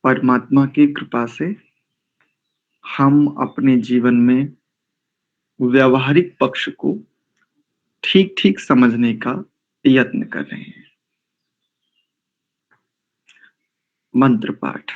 परमात्मा की कृपा से हम अपने जीवन में व्यावहारिक पक्ष को ठीक-ठीक समझने का यत्न कर रहे हैं। मंत्र पाठ।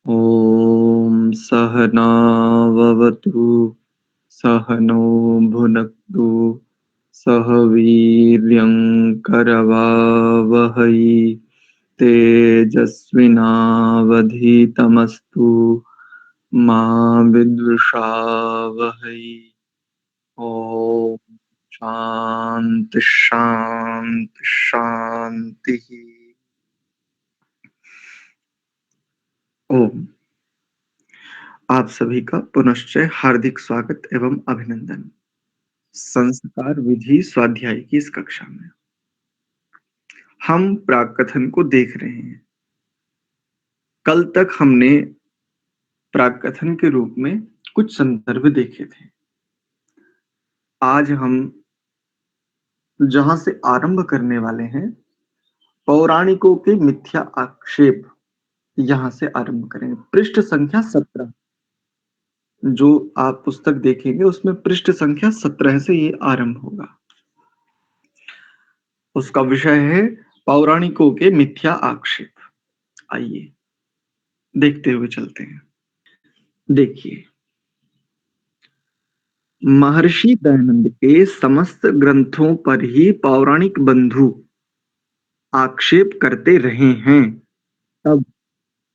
ॐ सहनाववतु सहनो भुनक्तु सह वीर्यं करवावहै तेजस्विनावधीतमस्तु मा विद्विषावहै। ॐ शान्ति शान्ति शान्तिः। ओम आप सभी का पुनश्च हार्दिक स्वागत एवं अभिनंदन। संस्कार विधि स्वाध्याय की इस कक्षा में हम प्राकथन को देख रहे हैं। कल तक हमने प्राकथन के रूप में कुछ संदर्भ देखे थे। आज हम जहां से आरंभ करने वाले हैं, पौराणिकों के मिथ्या आक्षेप, यहां से आरंभ करेंगे। पृष्ठ संख्या 17 जो आप पुस्तक देखेंगे उसमें पृष्ठ संख्या 17 से ये आरंभ होगा। उसका विषय है पौराणिकों के मिथ्या आक्षेप। आइए देखते हुए चलते हैं। देखिए, महर्षि दयानंद के समस्त ग्रंथों पर ही पौराणिक बंधु आक्षेप करते रहे हैं। तब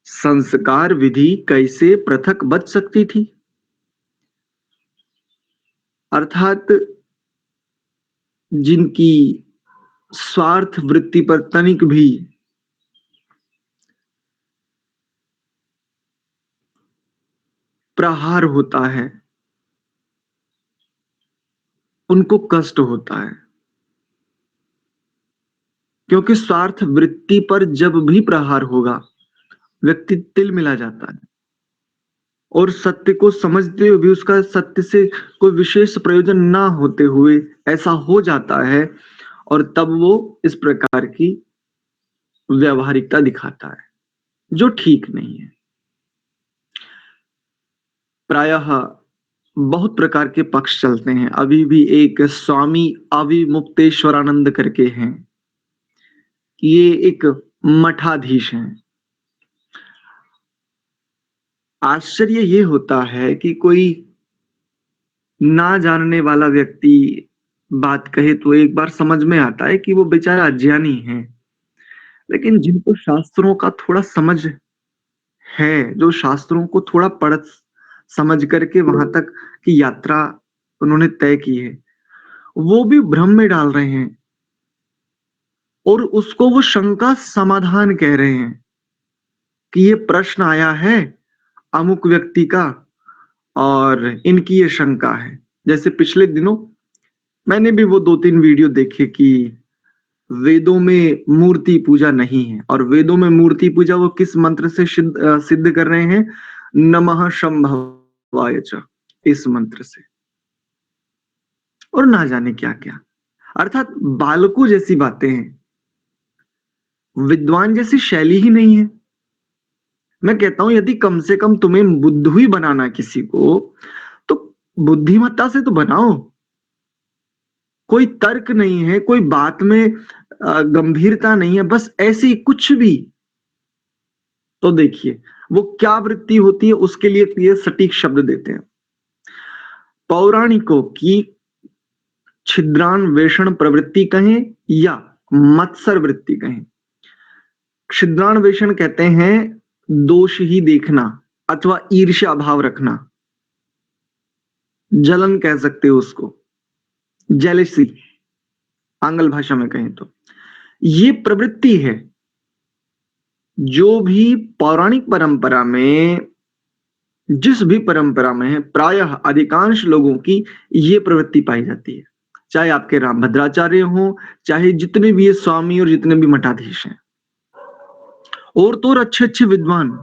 संस्कार विधि कैसे पृथक बच सकती थी? अर्थात जिनकी स्वार्थ वृत्ति पर तनिक भी प्रहार होता है, उनको कष्ट होता है, क्योंकि स्वार्थ वृत्ति पर जब भी प्रहार होगा व्यक्ति तिलमिला जाता है और सत्य को समझते हुए भी उसका सत्य से कोई विशेष प्रयोजन ना होते हुए ऐसा हो जाता है और तब वो इस प्रकार की व्यावहारिकता दिखाता है, जो ठीक नहीं है। प्रायः बहुत प्रकार के पक्ष चलते हैं। अभी भी एक स्वामी अविमुक्तेश्वरानंद करके हैं, ये एक मठाधीश हैं। आश्चर्य ये होता है कि कोई ना जानने वाला व्यक्ति बात कहे तो एक बार समझ में आता है कि वो बेचारा अज्ञानी है, लेकिन जिनको शास्त्रों का थोड़ा समझ है, जो शास्त्रों को थोड़ा पढ़ समझ करके वहां तक की यात्रा उन्होंने तय की है, वो भी भ्रम में डाल रहे हैं और उसको वो शंका समाधान कह रहे हैं कि ये प्रश्न आया है अमुक व्यक्ति का और इनकी ये शंका है। जैसे पिछले दिनों मैंने भी वो 2-3 वीडियो देखे कि वेदों में मूर्ति पूजा नहीं है, और वेदों में मूर्ति पूजा वो किस मंत्र से सिद्ध कर रहे हैं? नमः शंभवाय च, इस मंत्र से, और ना जाने क्या क्या। अर्थात बालकों जैसी बातें हैं, विद्वान जैसी शैली ही नहीं है। मैं कहता हूं यदि कम से कम तुम्हें बुद्धू ही बनाना किसी को, तो बुद्धिमत्ता से तो बनाओ। कोई तर्क नहीं है, कोई बात में गंभीरता नहीं है, बस ऐसे ही कुछ भी। तो देखिए वो क्या वृत्ति होती है, उसके लिए ये सटीक शब्द देते हैं। पौराणिकों की छिद्रान्वेषण प्रवृत्ति कहें या मत्सर वृत्ति कहें। छिद्रान्वेषण कहते हैं दोष ही देखना अथवा ईर्ष्या भाव रखना। जलन कह सकते हो उसको, जेलेसी आंग्ल भाषा में कहें तो। ये प्रवृत्ति है जो भी पौराणिक परंपरा में, जिस भी परंपरा में है, प्रायः अधिकांश लोगों की ये प्रवृत्ति पाई जाती है, चाहे आपके रामभद्राचार्य हो, चाहे जितने भी ये स्वामी और जितने भी मठाधीश हैं, और तो और अच्छे अच्छे विद्वान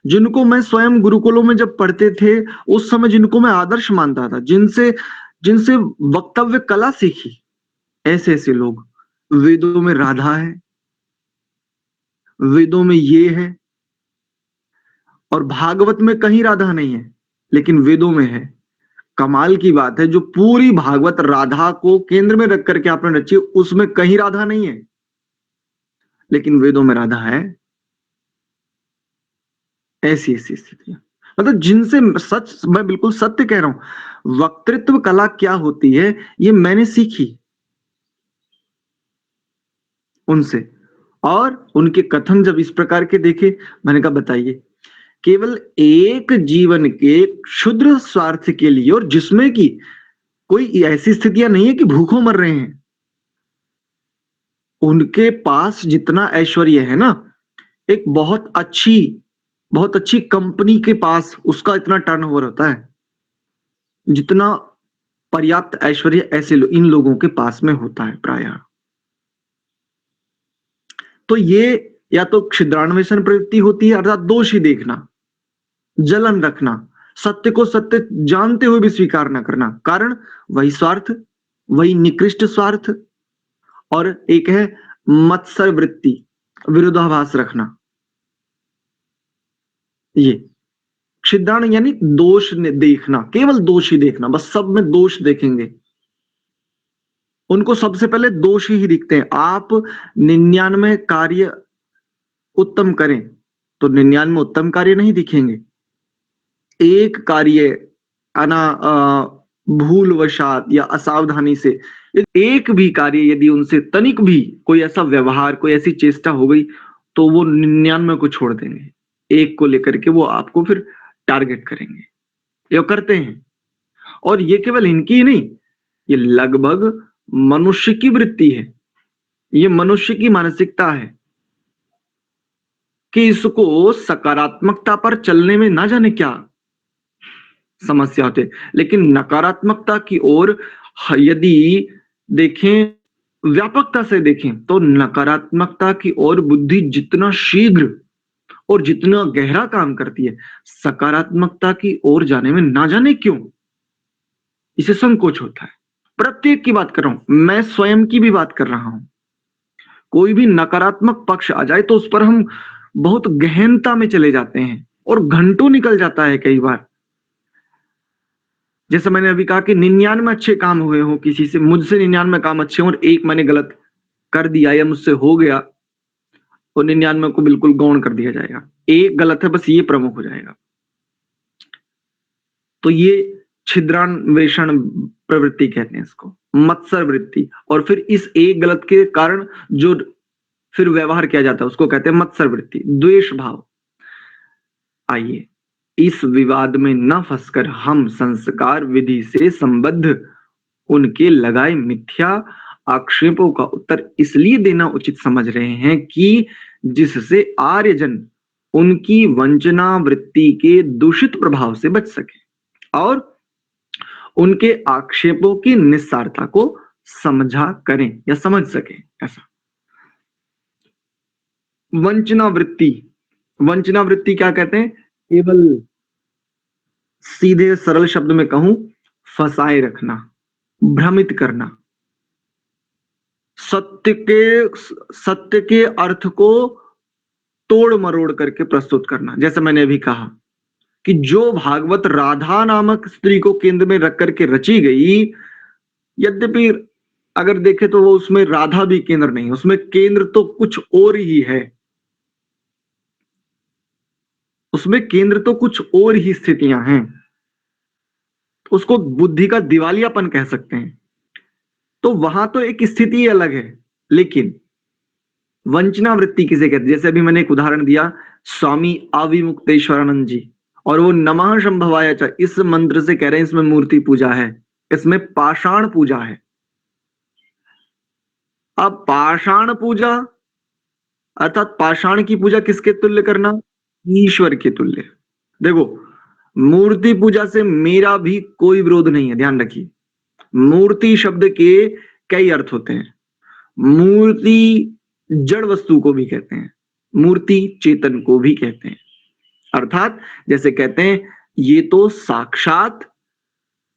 जिनको मैं स्वयं गुरुकुलों में जब पढ़ते थे उस समय जिनको मैं आदर्श मानता था, जिनसे जिनसे वक्तव्य कला सीखी, ऐसे ऐसे लोग, वेदों में राधा है, वेदों में ये है, और भागवत में कहीं राधा नहीं है लेकिन वेदों में है। कमाल की बात है, जो पूरी भागवत राधा को केंद्र में रख करके आपने रची, उसमें कहीं राधा नहीं है लेकिन वेदों में राधा है। ऐसी ऐसी स्थितियां, मतलब जिनसे सच, मैं बिल्कुल सत्य कह रहा हूं, वक्तृत्व कला क्या होती है ये मैंने सीखी उनसे, और उनके कथन जब इस प्रकार के देखे, मैंने कहा बताइए, केवल एक जीवन के क्षुद्र स्वार्थ के लिए, और जिसमें कि कोई ऐसी स्थितियां नहीं है कि भूखों मर रहे हैं, उनके पास जितना ऐश्वर्य है ना, एक बहुत अच्छी कंपनी के पास उसका इतना टर्नओवर होता है, जितना पर्याप्त ऐश्वर्य ऐसे इन लोगों के पास में होता है प्रायः। तो ये या तो छिद्रान्वेषण प्रवृत्ति होती है, अर्थात दोष ही देखना, जलन रखना, सत्य को सत्य जानते हुए भी स्वीकार न करना, कारण वही स्वार्थ, वही निकृष्ट स्वार्थ। और एक है मत्सर वृत्ति, विरोधाभास रखना। ये छिद्राण यानी दोष देखना, केवल दोष ही देखना, बस सब में दोष देखेंगे, उनको सबसे पहले दोष ही दिखते हैं। आप 99 कार्य उत्तम करें तो 99 उत्तम कार्य नहीं दिखेंगे, एक कार्य भूलवशात या असावधानी से एक भी कार्य यदि उनसे तनिक भी कोई ऐसा व्यवहार, कोई ऐसी चेष्टा हो गई, तो वो 99 को छोड़ देंगे, एक को लेकर के वो आपको फिर टारगेट करेंगे, ये करते हैं। और ये केवल इनकी ही नहीं, ये लगभग मनुष्य की वृत्ति है, ये मनुष्य की मानसिकता है कि इसको सकारात्मकता पर चलने में ना जाने क्या समस्या होते, लेकिन नकारात्मकता की ओर यदि देखें, व्यापकता से देखें, तो नकारात्मकता की ओर बुद्धि जितना शीघ्र और जितना गहरा काम करती है, सकारात्मकता की ओर जाने में ना जाने क्यों इसे संकोच होता है। प्रत्येक की बात कर रहा हूं, मैं स्वयं की भी बात कर रहा हूं। कोई भी नकारात्मक पक्ष आ जाए तो उस पर हम बहुत गहनता में चले जाते हैं और घंटों निकल जाता है कई बार। जैसे मैंने अभी कहा कि 99 अच्छे काम हुए हो किसी से, मुझसे 99 काम अच्छे हो और एक मैंने गलत कर दिया या मुझसे हो गया, और 99 को बिल्कुल गौण कर दिया जाएगा, एक गलत है बस ये प्रमुख हो जाएगा। तो ये छिद्रान्वेषण प्रवृत्ति कहते हैं इसको, मत्सर वृत्ति। और फिर इस एक गलत के कारण जो फिर व्यवहार किया जाता है उसको कहते हैं मत्सर वृत्ति, द्वेष भाव। आइए इस विवाद में न फंसकर हम संस्कार विधि से संबद्ध उनके लगाए मिथ्या आक्षेपों का उत्तर इसलिए देना उचित समझ रहे हैं कि जिससे आर्यजन उनकी वंचना वृत्ति के दूषित प्रभाव से बच सके और उनके आक्षेपों की निस्सारता को समझा करें या समझ सके। ऐसा वंचना वृत्ति, वंचना वृत्ति क्या कहते हैं? केवल सीधे सरल शब्द में कहूं, फंसाए रखना, भ्रमित करना, सत्य के अर्थ को तोड़ मरोड़ करके प्रस्तुत करना। जैसे मैंने अभी कहा कि जो भागवत राधा नामक स्त्री को केंद्र में रख करके रची गई, यद्यपि अगर देखे तो वो उसमें राधा भी केंद्र नहीं, उसमें केंद्र तो कुछ और ही है, उसमें केंद्र तो कुछ और ही स्थितियां हैं, उसको बुद्धि का दिवालियापन कह सकते हैं। तो वहां तो एक स्थिति अलग है, लेकिन वंचना वृत्ति किसे कहते हैं? जैसे अभी मैंने एक उदाहरण दिया, स्वामी अविमुक्तेश्वरानंद जी, और वो नमः शंभवाय च इस मंत्र से कह रहे हैं इसमें मूर्ति पूजा है, इसमें पाषाण पूजा है। अब पाषाण पूजा अर्थात पाषाण की पूजा किसके तुल्य करना? ईश्वर के तुल्य। देखो, मूर्ति पूजा से मेरा भी कोई विरोध नहीं है, ध्यान रखिए। मूर्ति शब्द के कई अर्थ होते हैं। मूर्ति जड़ वस्तु को भी कहते हैं, मूर्ति चेतन को भी कहते हैं। अर्थात जैसे कहते हैं ये तो साक्षात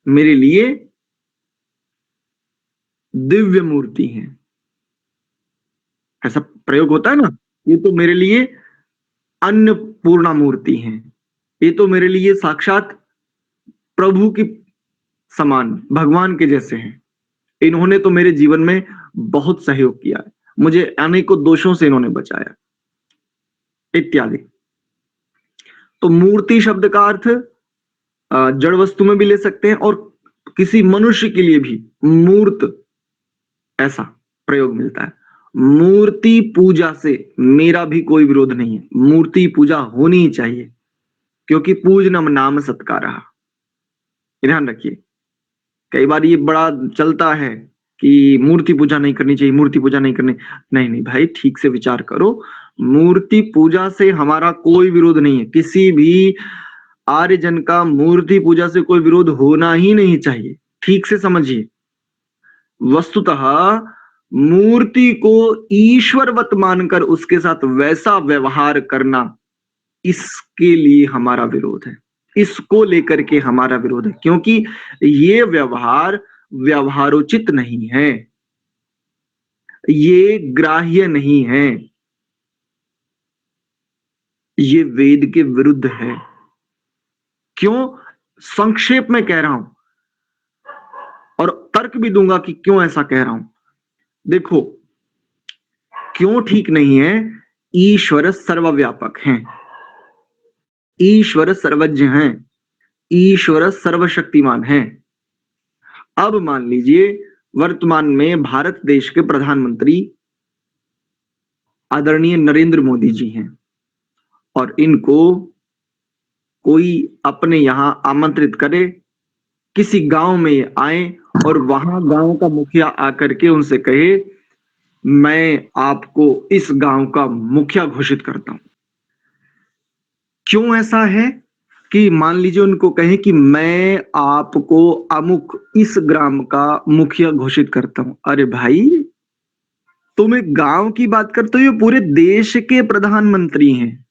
मेरे लिए दिव्य मूर्ति है, ऐसा प्रयोग होता है ना। ये तो मेरे लिए अन्नपूर्णा मूर्ति है, ये तो मेरे लिए साक्षात प्रभु की समान भगवान के जैसे हैं, इन्होंने तो मेरे जीवन में बहुत सहयोग किया है, मुझे अनेकों दोषों से इन्होंने बचाया, इत्यादि। तो मूर्ति शब्द का अर्थ जड़ वस्तु में भी ले सकते हैं और किसी मनुष्य के लिए भी मूर्त ऐसा प्रयोग मिलता है। मूर्ति पूजा से मेरा भी कोई विरोध नहीं है, मूर्ति पूजा होनी ही चाहिए, क्योंकि पूजनम नाम सत्कारः। ध्यान रखिए, कई बार ये बड़ा चलता है कि मूर्ति पूजा नहीं करनी चाहिए, मूर्ति पूजा नहीं करनी। नहीं नहीं भाई, ठीक से विचार करो। मूर्ति पूजा से हमारा कोई विरोध नहीं है, किसी भी आर्यजन का मूर्ति पूजा से कोई विरोध होना ही नहीं चाहिए। ठीक से समझिए, वस्तुतः मूर्ति को ईश्वरवत मानकर उसके साथ वैसा व्यवहार करना, इसके लिए हमारा विरोध है, इसको लेकर के हमारा विरोध है, क्योंकि ये व्यवहार व्यवहारोचित नहीं है, ये ग्राह्य नहीं है, ये वेद के विरुद्ध है। क्यों? संक्षेप में कह रहा हूं और तर्क भी दूंगा कि क्यों ऐसा कह रहा हूं। देखो, क्यों ठीक नहीं है? ईश्वर सर्वव्यापक हैं, ईश्वर सर्वज्ञ हैं, ईश्वर सर्वशक्तिमान हैं। अब मान लीजिए वर्तमान में भारत देश के प्रधानमंत्री आदरणीय नरेंद्र मोदी जी हैं और इनको कोई अपने यहां आमंत्रित करे, किसी गांव में आए और वहां गांव का मुखिया आकर के उनसे कहे मैं आपको इस गांव का मुखिया घोषित करता हूं। क्यों ऐसा है कि मान लीजिए उनको कहें कि मैं आपको अमुक इस ग्राम का मुखिया घोषित करता हूं। अरे भाई, तुम एक गांव की बात करते हो, ये पूरे देश के प्रधानमंत्री हैं,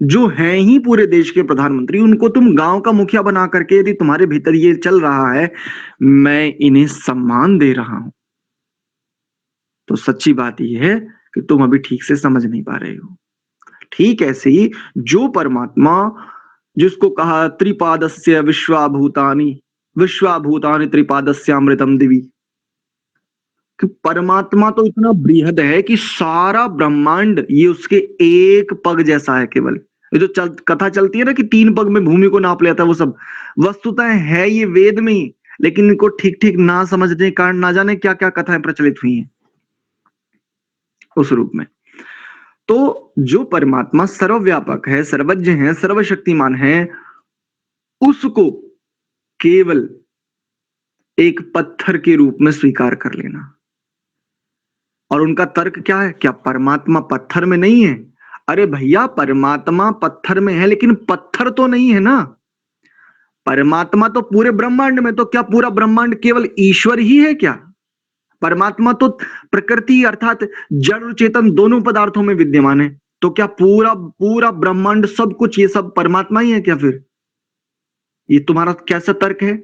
जो हैं ही पूरे देश के प्रधानमंत्री, उनको तुम गांव का मुखिया बना करके, यदि तुम्हारे भीतर ये चल रहा है मैं इन्हें सम्मान दे रहा हूं, तो सच्ची बात यह है कि तुम अभी ठीक से समझ नहीं पा रहे हो। ठीक ऐसे ही जो परमात्मा, जिसको कहा त्रिपादस्य विश्वाभूतानि विश्वाभूतानि त्रिपादस्य अमृतम दिवी, कि परमात्मा तो इतना बृहद है कि सारा ब्रह्मांड ये उसके एक पग जैसा है केवल। ये जो कथा चलती है ना कि 3 पग में भूमि को नाप लेता है, वो सब वस्तुतः है ये वेद में ही, लेकिन इनको ठीक ठीक ना समझने के कारण ना जाने क्या क्या कथाएं प्रचलित हुई हैं उस रूप में। तो जो परमात्मा सर्वव्यापक है, सर्वज्ञ है, सर्वशक्तिमान है, उसको केवल एक पत्थर के रूप में स्वीकार कर लेना। और उनका तर्क क्या है? क्या परमात्मा पत्थर में नहीं है? अरे भैया, परमात्मा पत्थर में है लेकिन पत्थर तो नहीं है ना। परमात्मा तो पूरे ब्रह्मांड में, तो क्या पूरा ब्रह्मांड केवल ईश्वर ही है क्या? परमात्मा तो प्रकृति अर्थात जड़ और चेतन दोनों पदार्थों में विद्यमान है, तो क्या पूरा पूरा ब्रह्मांड सब कुछ ये सब परमात्मा ही है क्या? फिर ये तुम्हारा कैसा तर्क है?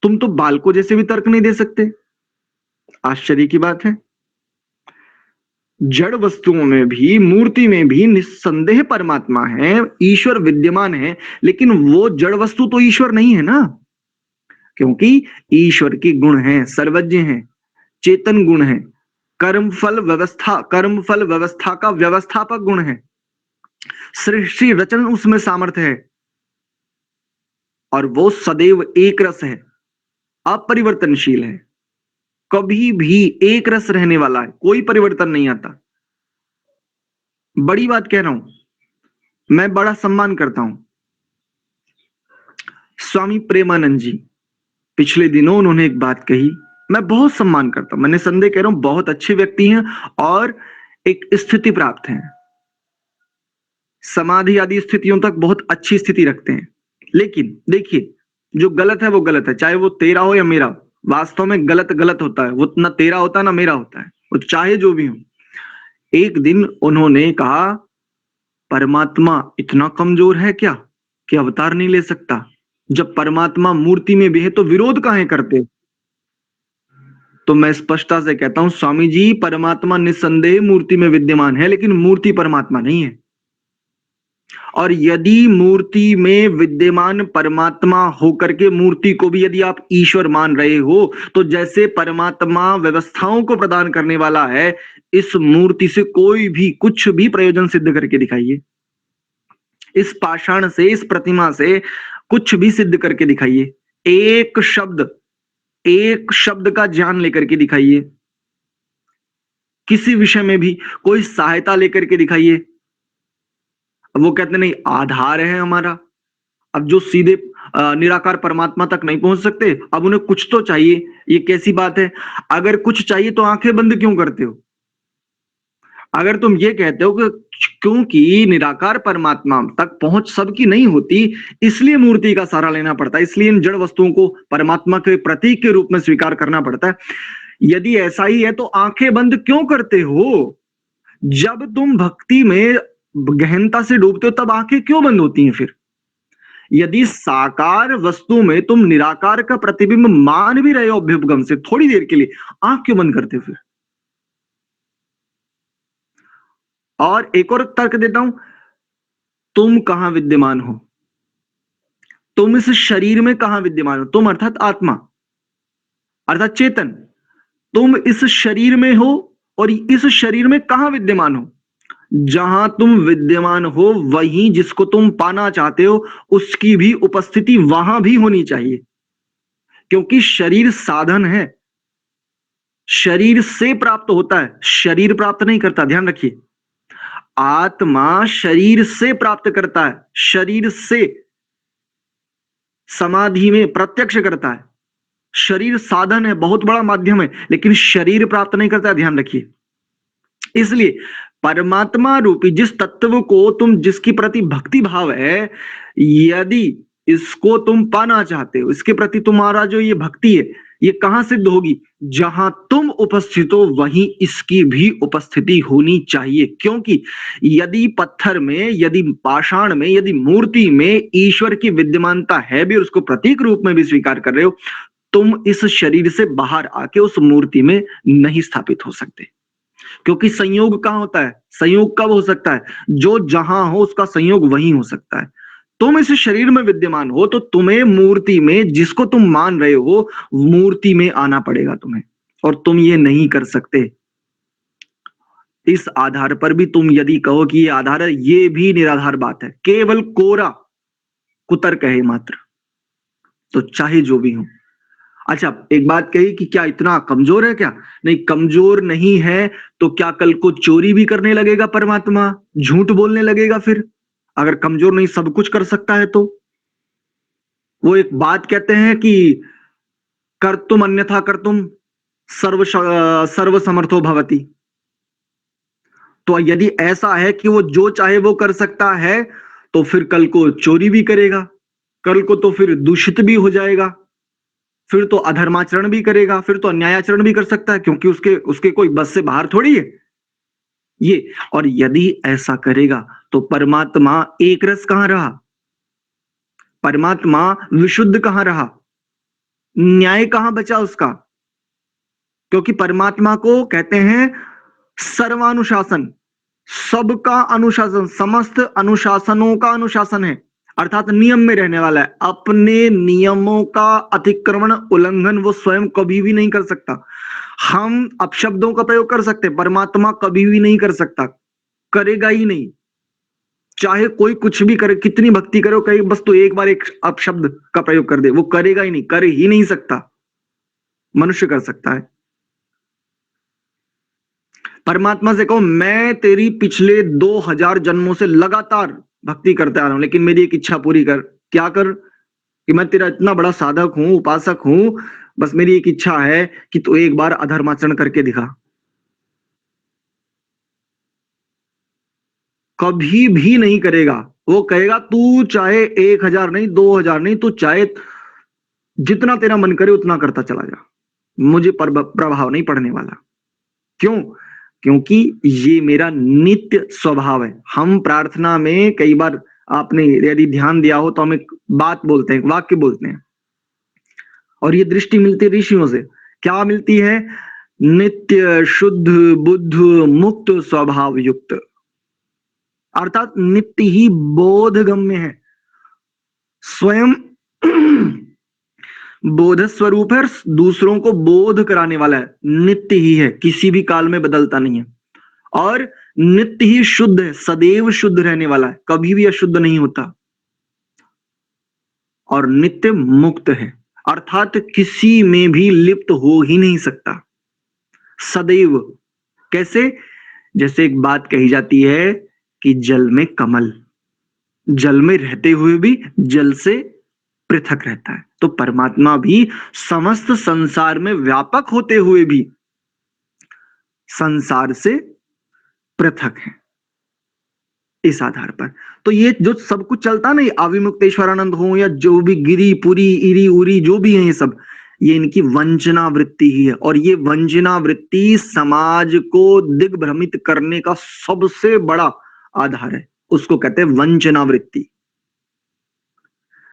तुम तो बालकों जैसे भी तर्क नहीं दे सकते, आश्चर्य की बात है। जड़ वस्तुओं में भी, मूर्ति में भी निस्संदेह परमात्मा है, ईश्वर विद्यमान है, लेकिन वो जड़ वस्तु तो ईश्वर नहीं है ना, क्योंकि ईश्वर के गुण हैं, सर्वज्ञ हैं, चेतन गुण है, कर्म फल व्यवस्था का व्यवस्थापक गुण है, सृष्टि रचन उसमें सामर्थ्य है, और वो सदैव एक रस है, अपरिवर्तनशील है, कभी भी एक रस रहने वाला है, कोई परिवर्तन नहीं आता। बड़ी बात कह रहा हूं, मैं बड़ा सम्मान करता हूं स्वामी प्रेमानंद जी। पिछले दिनों उन्होंने एक बात कही, मैं बहुत सम्मान करता हूं, मैंने संदेह कह रहा हूं, बहुत अच्छे व्यक्ति हैं और एक स्थिति प्राप्त हैं, समाधि आदि स्थितियों तक बहुत अच्छी स्थिति रखते हैं। लेकिन देखिए, जो गलत है वो गलत है, चाहे वो तेरा हो या मेरा हो। वास्तव में गलत गलत होता है, वो ना तेरा होता है ना मेरा होता है, वो चाहे जो भी हो। एक दिन उन्होंने कहा, परमात्मा इतना कमजोर है क्या कि अवतार नहीं ले सकता? जब परमात्मा मूर्ति में भी है तो विरोध काहे करते? तो मैं स्पष्टता से कहता हूं, स्वामी जी, परमात्मा निस्संदेह मूर्ति में विद्यमान है, लेकिन मूर्ति परमात्मा नहीं है। और यदि मूर्ति में विद्यमान परमात्मा होकर के मूर्ति को भी यदि आप ईश्वर मान रहे हो, तो जैसे परमात्मा व्यवस्थाओं को प्रदान करने वाला है, इस मूर्ति से कोई भी कुछ भी प्रयोजन सिद्ध करके दिखाइए। इस पाषाण से, इस प्रतिमा से कुछ भी सिद्ध करके दिखाइए। एक शब्द का ज्ञान लेकर के दिखाइए, किसी विषय में भी कोई सहायता लेकर के दिखाइए। अब वो कहते नहीं, आधार है हमारा। अब जो सीधे निराकार परमात्मा तक नहीं पहुंच सकते, अब उन्हें कुछ तो चाहिए। ये कैसी बात है? अगर कुछ चाहिए तो आंखें बंद क्यों करते हो? अगर तुम ये कहते हो कि क्योंकि निराकार परमात्मा तक पहुंच सबकी नहीं होती, इसलिए मूर्ति का सहारा लेना पड़ता है, इसलिए इन जड़ वस्तुओं को परमात्मा के प्रतीक के रूप में स्वीकार करना पड़ता है, यदि ऐसा ही है तो आंखें बंद क्यों करते हो? जब तुम भक्ति में गहनता से डूबते हो तब आंखें क्यों बंद होती हैं फिर? यदि साकार वस्तु में तुम निराकार का प्रतिबिंब मान भी रहे हो अभ्युपगम से थोड़ी देर के लिए, आंख क्यों बंद करते हो फिर? और एक और तर्क देता हूं, तुम कहां विद्यमान हो? तुम इस शरीर में कहां विद्यमान हो? तुम अर्थात आत्मा, अर्थात चेतन। तुम इस शरीर में हो और इस शरीर में कहां विद्यमान हो? जहां तुम विद्यमान हो वहीं जिसको तुम पाना चाहते हो उसकी भी उपस्थिति वहां भी होनी चाहिए, क्योंकि शरीर साधन है, शरीर से प्राप्त होता है, शरीर प्राप्त नहीं करता, ध्यान रखिए। आत्मा शरीर से प्राप्त करता है, शरीर से समाधि में प्रत्यक्ष करता है। शरीर साधन है, बहुत बड़ा माध्यम है, लेकिन शरीर प्राप्त नहीं करता, ध्यान रखिए। इसलिए परमात्मा रूपी जिस तत्व को तुम, जिसकी प्रति भक्ति भाव है, यदि इसको तुम पाना चाहते हो, इसके प्रति तुम्हारा जो ये भक्ति है, ये कहां सिद्ध होगी? जहां तुम उपस्थित हो वहीं इसकी भी उपस्थिति होनी चाहिए। क्योंकि यदि पत्थर में, यदि पाषाण में, यदि मूर्ति में ईश्वर की विद्यमानता है भी और उसको प्रतीक रूप में भी स्वीकार कर रहे हो, तुम इस शरीर से बाहर आके उस मूर्ति में नहीं स्थापित हो सकते। क्योंकि संयोग कहां होता है? संयोग कब हो सकता है? जो जहां हो उसका संयोग वहीं हो सकता है। तुम इस शरीर में विद्यमान हो तो तुम्हें मूर्ति में, जिसको तुम मान रहे हो, मूर्ति में आना पड़ेगा तुम्हें, और तुम ये नहीं कर सकते। इस आधार पर भी तुम यदि कहो कि ये आधार है, ये भी निराधार बात है, केवल कोरा कुतर्क है मात्र। तो चाहे जो भी हो। अच्छा, एक बात कही कि क्या इतना कमजोर है क्या? नहीं, कमजोर नहीं है तो क्या कल को चोरी भी करने लगेगा परमात्मा, झूठ बोलने लगेगा फिर? अगर कमजोर नहीं, सब कुछ कर सकता है तो? वो एक बात कहते हैं कि कर्तुम अन्यथा कर्तुम सर्व समर्थो भवति। तो यदि ऐसा है कि वो जो चाहे वो कर सकता है, तो फिर कल को चोरी भी करेगा, कल को तो फिर दूषित भी हो जाएगा, फिर तो अधर्माचरण भी करेगा, फिर तो अन्यायाचरण भी कर सकता है, क्योंकि उसके उसके कोई बस से बाहर थोड़ी है ये। और यदि ऐसा करेगा तो परमात्मा एक रस कहां रहा? परमात्मा विशुद्ध कहां रहा? न्याय कहां बचा उसका? क्योंकि परमात्मा को कहते हैं सर्वानुशासन, सबका अनुशासन, समस्त अनुशासनों का अनुशासन है, अर्थात नियम में रहने वाला है। अपने नियमों का अतिक्रमण, उल्लंघन वो स्वयं कभी भी नहीं कर सकता। हम अपशब्दों का प्रयोग कर सकते, परमात्मा कभी भी नहीं कर सकता, करेगा ही नहीं। चाहे कोई कुछ भी करे, कितनी भक्ति करे, कहीं बस तो एक बार एक अपशब्द का प्रयोग कर दे, वो करेगा ही नहीं, कर ही नहीं सकता। मनुष्य कर सकता है। परमात्मा से कहो, मैं तेरी पिछले 2000 जन्मों से लगातार भक्ति करते आ रहा हूं, लेकिन मेरी एक इच्छा पूरी कर। क्या कर? कि मैं तेरा इतना बड़ा साधक हूं, उपासक हूं, बस मेरी एक इच्छा है कि तू एक बार अधर्माचरण करके दिखा। कभी भी नहीं करेगा। वो कहेगा तू चाहे 1,000 नहीं, 2,000 नहीं, तू चाहे जितना तेरा मन करे उतना करता चला जा, मुझे प्रभाव नहीं पड़ने वाला। क्यों? क्योंकि ये मेरा नित्य स्वभाव है। हम प्रार्थना में कई बार, आपने यदि ध्यान दिया हो तो हम एक बात बोलते हैं, वाक्य बोलते हैं, और ये दृष्टि मिलती है ऋषियों से। क्या मिलती है? नित्य शुद्ध बुद्ध मुक्त स्वभाव युक्त, अर्थात नित्य ही बोधगम्य है, स्वयं बोध स्वरूप है, दूसरों को बोध कराने वाला है, नित्य ही है, किसी भी काल में बदलता नहीं है, और नित्य ही शुद्ध है, सदैव शुद्ध रहने वाला है, कभी भी अशुद्ध नहीं होता, और नित्य मुक्त है, अर्थात किसी में भी लिप्त हो ही नहीं सकता, सदैव। कैसे? जैसे एक बात कही जाती है कि जल में कमल, जल में रहते हुए भी जल से पृथक रहता है, तो परमात्मा भी समस्त संसार में व्यापक होते हुए भी संसार से पृथक है, इस आधार पर। तो ये जो सब कुछ चलता नहीं, अविमुक्तेश्वरानंद हो या जो भी गिरी पुरी इरी उरी जो भी है, ये सब, ये इनकी वंचना वृत्ति ही है, और ये वंचना वृत्ति समाज को दिग्भ्रमित करने का सबसे बड़ा आधार है, उसको कहते हैं वंचना वृत्ति।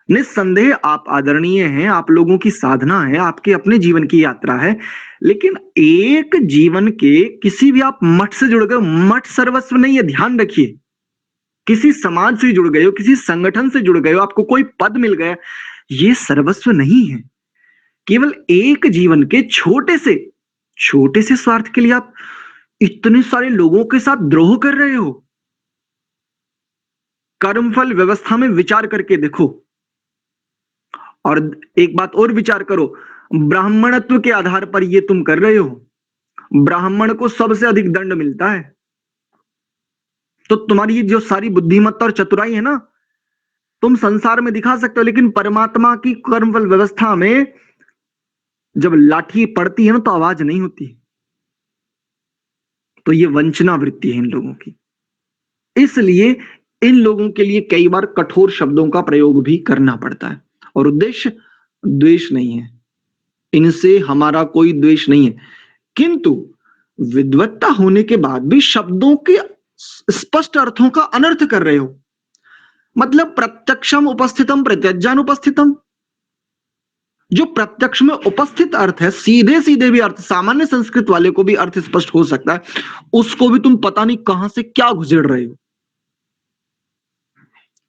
निस्संदेह आप आदरणीय हैं, आप लोगों की साधना है, आपके अपने जीवन की यात्रा है, लेकिन एक जीवन के किसी भी, आप मठ से जुड़ गए, मठ सर्वस्व नहीं है, ध्यान रखिए। किसी समाज से जुड़ गए हो, किसी संगठन से जुड़ गए हो, आपको कोई पद मिल गया, ये सर्वस्व नहीं है। केवल एक जीवन के छोटे से स्वार्थ के लिए आप इतने सारे लोगों के साथ द्रोह कर रहे हो। कर्मफल व्यवस्था में विचार करके देखो, और एक बात और विचार करो, ब्राह्मणत्व के आधार पर ये तुम कर रहे हो, ब्राह्मण को सबसे अधिक दंड मिलता है, तो तुम्हारी ये जो सारी बुद्धिमत्ता और चतुराई है ना, तुम संसार में दिखा सकते हो, लेकिन परमात्मा की कर्मफल व्यवस्था में जब लाठी पड़ती है ना, तो आवाज नहीं होती। तो ये वंचना वृत्ति है इन लोगों की, इसलिए इन लोगों के लिए कई बार कठोर शब्दों का प्रयोग भी करना पड़ता है, और उद्देश्य द्वेष नहीं है, इनसे हमारा कोई द्वेष नहीं है, किंतु विद्वत्ता होने के बाद भी शब्दों के स्पष्ट अर्थों का अनर्थ कर रहे हो। मतलब प्रत्यक्षम उपस्थितम प्रत्यज्यानुपस्थितम, जो प्रत्यक्ष में उपस्थित अर्थ है, सीधे सीधे भी अर्थ, सामान्य संस्कृत वाले को भी अर्थ स्पष्ट हो सकता है, उसको भी तुम पता नहीं कहां से क्या घुसेड़ रहे हो।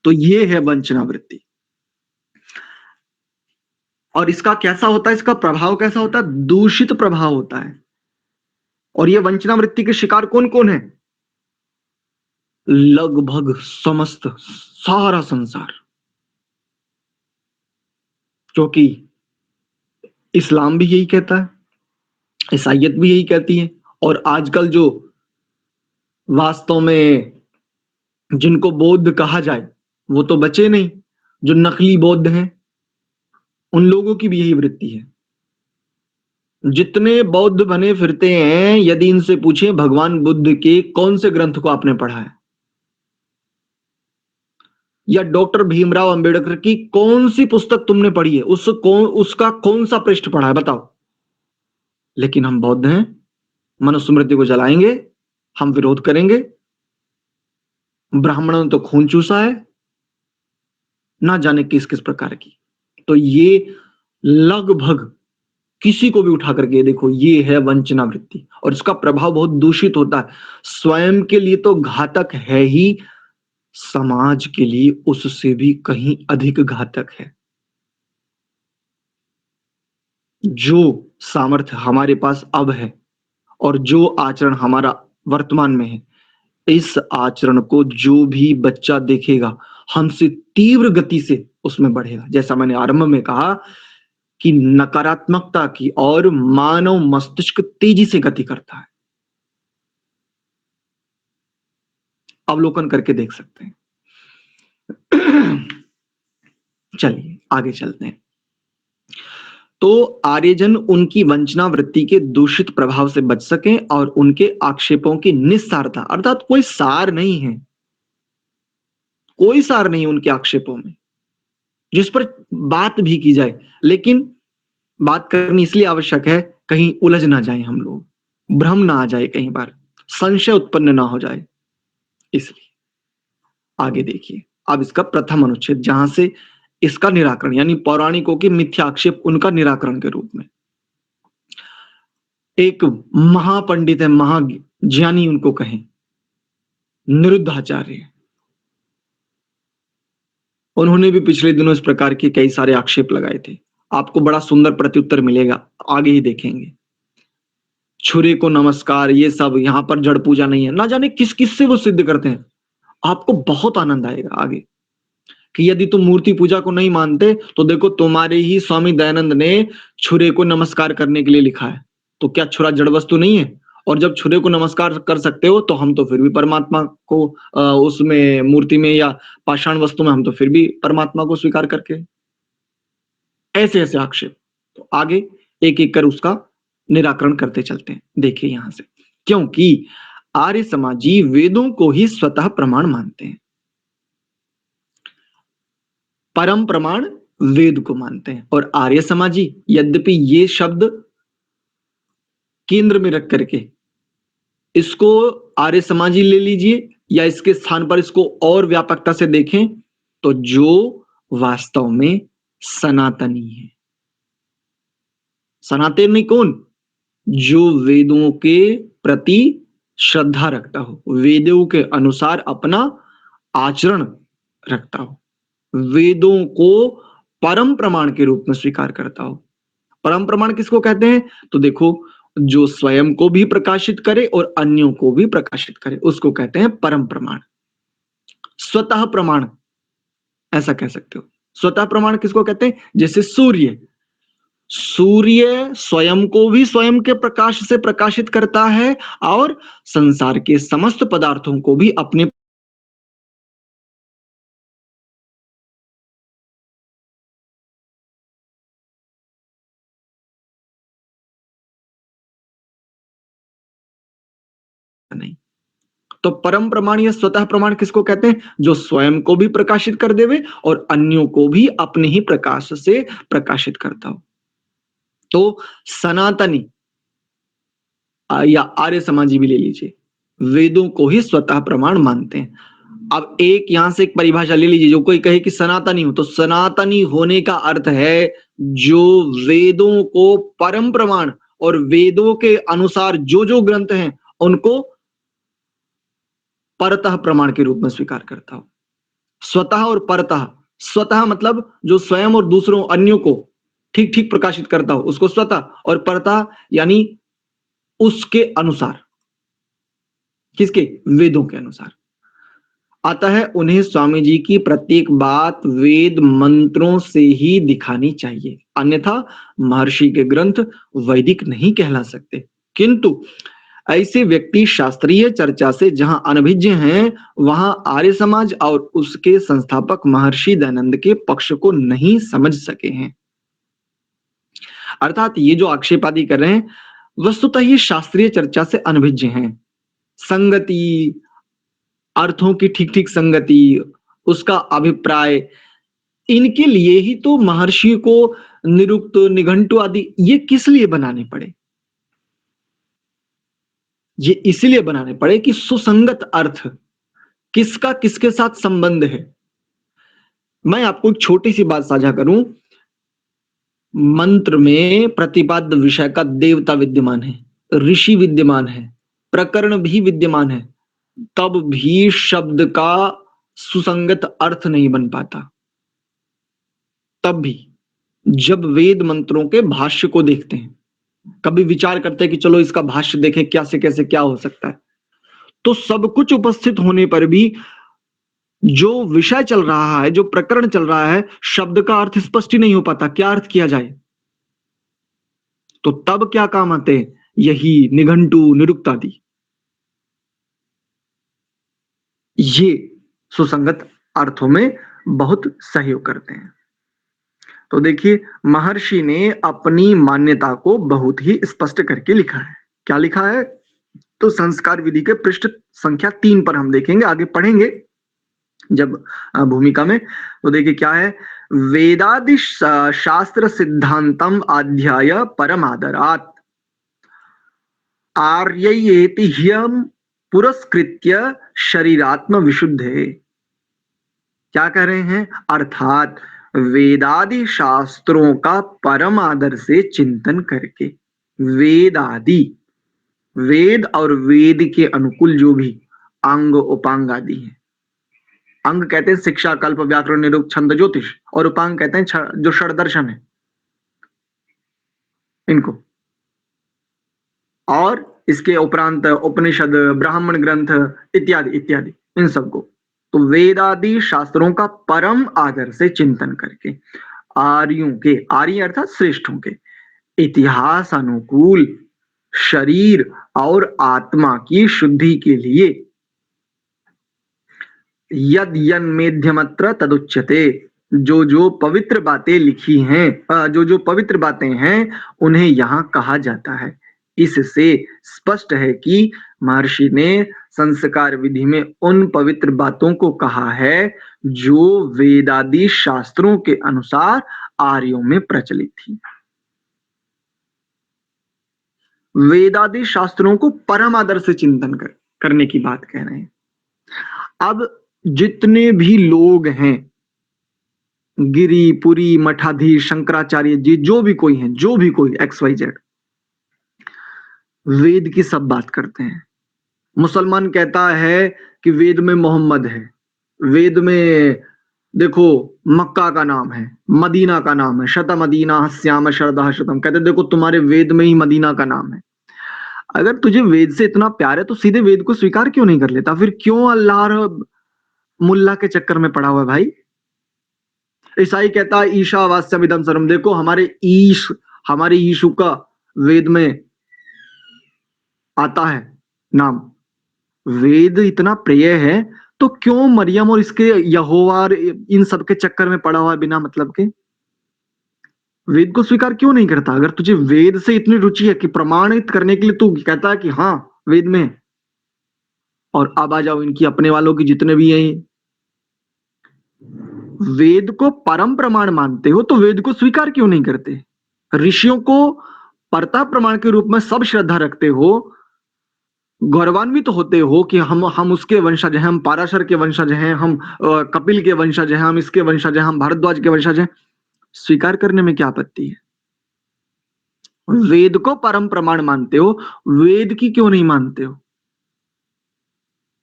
तो ये है वंचना वृत्ति, और इसका कैसा होता है, इसका प्रभाव कैसा होता है? दूषित प्रभाव होता है। और ये वंचना वृत्ति के शिकार कौन कौन है? लगभग समस्त सारा संसार, क्योंकि इस्लाम भी यही कहता है, ईसाइयत भी यही कहती है, और आजकल जो वास्तव में जिनको बौद्ध कहा जाए वो तो बचे नहीं, जो नकली बौद्ध हैं उन लोगों की भी यही वृत्ति है। जितने बौद्ध बने फिरते हैं, यदि इनसे पूछें भगवान बुद्ध के कौन से ग्रंथ को आपने पढ़ा है, या डॉक्टर भीमराव अंबेडकर की कौन सी पुस्तक तुमने पढ़ी है, उसका कौन सा पृष्ठ पढ़ा है, बताओ। लेकिन हम बौद्ध हैं, मनुस्मृति को जलाएंगे, हम विरोध करेंगे, ब्राह्मणों ने तो खून चूसा है, ना जाने किस किस प्रकार की। तो ये लगभग किसी को भी उठा करके देखो, ये है वंचना वृत्ति, और इसका प्रभाव बहुत दूषित होता है, स्वयं के लिए तो घातक है ही, समाज के लिए उससे भी कहीं अधिक घातक है। जो सामर्थ्य हमारे पास अब है, और जो आचरण हमारा वर्तमान में है, इस आचरण को जो भी बच्चा देखेगा, हमसे तीव्र गति से उसमें बढ़ेगा। जैसा मैंने आरंभ में कहा कि नकारात्मकता की और मानव मस्तिष्क तेजी से गति करता है, अवलोकन करके देख सकते हैं। चलिए आगे चलते हैं। तो आर्यजन उनकी वंचना वृत्ति के दूषित प्रभाव से बच सकें और उनके आक्षेपों की निस्सारता, अर्थात कोई सार नहीं है, कोई सार नहीं है उनके आक्षेपों में जिस पर बात भी की जाए, लेकिन बात करनी इसलिए आवश्यक है कहीं उलझ ना जाए हम लोग, भ्रम ना आ जाए, कई बार संशय उत्पन्न ना हो जाए, इसलिए आगे देखिए। अब इसका प्रथम अनुच्छेद जहां से इसका निराकरण यानी पौराणिकों के मिथ्या आक्षेप उनका निराकरण के रूप में, एक महापंडित है, महाज्ञानी उनको कहें, निरुद्धाचार्य, उन्होंने भी पिछले दिनों इस प्रकार के कई सारे आक्षेप लगाए थे। आपको बड़ा सुंदर प्रत्युत्तर मिलेगा, आगे ही देखेंगे। छुरे को नमस्कार, ये सब यहाँ पर जड़ पूजा नहीं है, ना जाने किस किस से वो सिद्ध करते हैं। आपको बहुत आनंद आएगा आगे कि यदि तुम मूर्ति पूजा को नहीं मानते तो देखो तुम्हारे ही स्वामी दयानंद ने छुरे को नमस्कार करने के लिए लिखा है, तो क्या छुरा जड़ वस्तु नहीं है? और जब छुरे को नमस्कार कर सकते हो तो हम तो फिर भी परमात्मा को उसमें मूर्ति में या पाषाण वस्तु में हम तो फिर भी परमात्मा को स्वीकार करके, ऐसे ऐसे आक्षेप। तो आगे एक एक कर उसका निराकरण करते चलते हैं। देखिए यहां से, क्योंकि आर्य समाजी वेदों को ही स्वतः प्रमाण मानते हैं, परम प्रमाण वेद को मानते हैं, और आर्य समाजी यद्यपि ये शब्द केंद्र में रख करके इसको आर्य समाजी ले लीजिए या इसके स्थान पर इसको और व्यापकता से देखें तो जो वास्तव में सनातनी है। सनातनी कौन? जो वेदों के प्रति श्रद्धा रखता हो, वेदों के अनुसार अपना आचरण रखता हो, वेदों को परम प्रमाण के रूप में स्वीकार करता हो। परम प्रमाण किसको कहते हैं? तो देखो, जो स्वयं को भी प्रकाशित करे और अन्यों को भी प्रकाशित करे उसको कहते हैं परम प्रमाण। स्वतः प्रमाण ऐसा कह सकते हो। स्वतः प्रमाण किसको कहते हैं? जैसे सूर्य, सूर्य स्वयं को भी स्वयं के प्रकाश से प्रकाशित करता है और संसार के समस्त पदार्थों को भी अपने नहीं। तो परम प्रमाण या स्वतः प्रमाण किसको कहते हैं? जो स्वयं को भी प्रकाशित कर देवे और अन्यों को भी अपने ही प्रकाश से प्रकाशित करता हो। तो सनातनी या आर्य समाजी भी ले लीजिए, वेदों को ही स्वतः प्रमाण मानते हैं। अब एक यहां से एक परिभाषा ले लीजिए, जो कोई कहे कि सनातनी हो, तो सनातनी होने का अर्थ है जो वेदों को परम प्रमाण और वेदों के अनुसार जो जो ग्रंथ हैं उनको परतः प्रमाण के रूप में स्वीकार करता हो। स्वतः और परतः, स्वतः मतलब जो स्वयं और दूसरों अन्यों को ठीक ठीक प्रकाशित करता हो उसको स्वतः, और परतः यानी उसके अनुसार, किसके? वेदों के अनुसार। अतः उन्हें स्वामी जी की प्रत्येक बात वेद मंत्रों से ही दिखानी चाहिए, अन्यथा महर्षि के ग्रंथ वैदिक नहीं कहला सकते। किंतु ऐसे व्यक्ति शास्त्रीय चर्चा से जहां अनभिज्ञ हैं वहां आर्य समाज और उसके संस्थापक महर्षि दयानंद के पक्ष को नहीं समझ सके हैं। अर्थात ये जो आक्षेप आदि कर रहे हैं वस्तुतः ये शास्त्रीय चर्चा से अनभिज्ञ हैं। संगति, अर्थों की ठीक ठीक संगति, उसका अभिप्राय, इनके लिए ही तो महर्षि को निरुक्त, निघंटु आदि ये किस लिए बनाने पड़े? ये इसलिए बनाने पड़े कि सुसंगत अर्थ, किसका किसके साथ संबंध है। मैं आपको एक छोटी सी बात साझा करूं, मंत्र में प्रतिपाद्य विषय का देवता विद्यमान है, ऋषि विद्यमान है, प्रकरण भी विद्यमान है, तब भी शब्द का सुसंगत अर्थ नहीं बन पाता। तब भी जब वेद मंत्रों के भाष्य को देखते हैं, कभी विचार करते हैं कि चलो इसका भाष्य देखें क्या से कैसे क्या हो सकता है, तो सब कुछ उपस्थित होने पर भी जो विषय चल रहा है, जो प्रकरण चल रहा है, शब्द का अर्थ स्पष्ट ही नहीं हो पाता, क्या अर्थ किया जाए। तो तब क्या काम आते हैं? यही निघंटु, निरुक्त आदि, ये सुसंगत अर्थों में बहुत सहयोग करते हैं। तो देखिए, महर्षि ने अपनी मान्यता को बहुत ही स्पष्ट करके लिखा है। क्या लिखा है? तो संस्कार विधि के पृष्ठ संख्या 3 पर हम देखेंगे, आगे पढ़ेंगे जब भूमिका में। तो देखिए क्या है, वेदादि शास्त्र सिद्धांतम अध्याय परमादरात आर्ययेति ह्यम पुरस्कृत्य शरीरात्म विशुद्धे। क्या कह रहे हैं? अर्थात वेदादि शास्त्रों का परम आदर से चिंतन करके, वेद आदि, वेद और वेद के अनुकूल जो भी अंग उपांग आदि हैं। अंग कहते हैं शिक्षा, कल्प, व्याकरण, निरुक्त, छंद, ज्योतिष, और उपांग कहते हैं जो षड्दर्शन है इनको, और इसके उपरांत उपनिषद, ब्राह्मण ग्रंथ इत्यादि इत्यादि, इन सबको। तो वेदादि शास्त्रों का परम आदर से चिंतन करके आर्यों के, आर्य अर्थात श्रेष्ठों के, इतिहास अनुकूल शरीर और आत्मा की शुद्धि के लिए यद यन्मेध्यमत्र तदुच्यते, जो जो पवित्र बातें लिखी हैं, जो जो पवित्र बातें हैं उन्हें यहाँ कहा जाता है। इससे स्पष्ट है कि महर्षि ने संस्कार विधि में उन पवित्र बातों को कहा है जो वेदादि शास्त्रों के अनुसार आर्यों में प्रचलित थी। वेदादि शास्त्रों को परम आदर से चिंतन करने की बात कह रहे हैं। अब जितने भी लोग हैं, गिरी, पुरी, मठाधीश, शंकराचार्य जी, जो भी कोई है, जो भी कोई XYZ, वेद की सब बात करते हैं। मुसलमान कहता है कि वेद में मोहम्मद है, वेद में देखो मक्का का नाम है, मदीना का नाम है, शत मदीना श्याम शरदा शतम, कहते देखो तुम्हारे वेद में ही मदीना का नाम है। अगर तुझे वेद से इतना प्यार है तो सीधे वेद को स्वीकार क्यों नहीं कर लेता? फिर क्यों अल्लाह और मुल्ला के चक्कर में पड़ा हुआ है भाई? ईसाई कहता है ईशावास्यम इदम सर्वम, देखो हमारे यीशु का वेद में आता है नाम। वेद इतना प्रिय है तो क्यों मरियम और इसके यहोवा इन सब के चक्कर में पड़ा हुआ है बिना मतलब के? वेद को स्वीकार क्यों नहीं करता? अगर तुझे वेद से इतनी रुचि है कि प्रमाणित करने के लिए तू कहता है कि हाँ वेद में है, और अब आ जाओ इनकी अपने वालों की जितने भी हैं, वेद को परम प्रमाण मानते हो तो वेद को स्वीकार क्यों नहीं करते? ऋषियों को परता प्रमाण के रूप में सब श्रद्धा रखते हो, गौरवान्वित तो होते हो कि हम उसके वंशज हैं, हम पाराशर के वंशज हैं, हम कपिल के वंशज हैं, हम इसके वंशज हैं, हम भारद्वाज के वंशज हैं। स्वीकार करने में क्या आपत्ति है? वेद को परम प्रमाण मानते हो, वेद की क्यों नहीं मानते हो?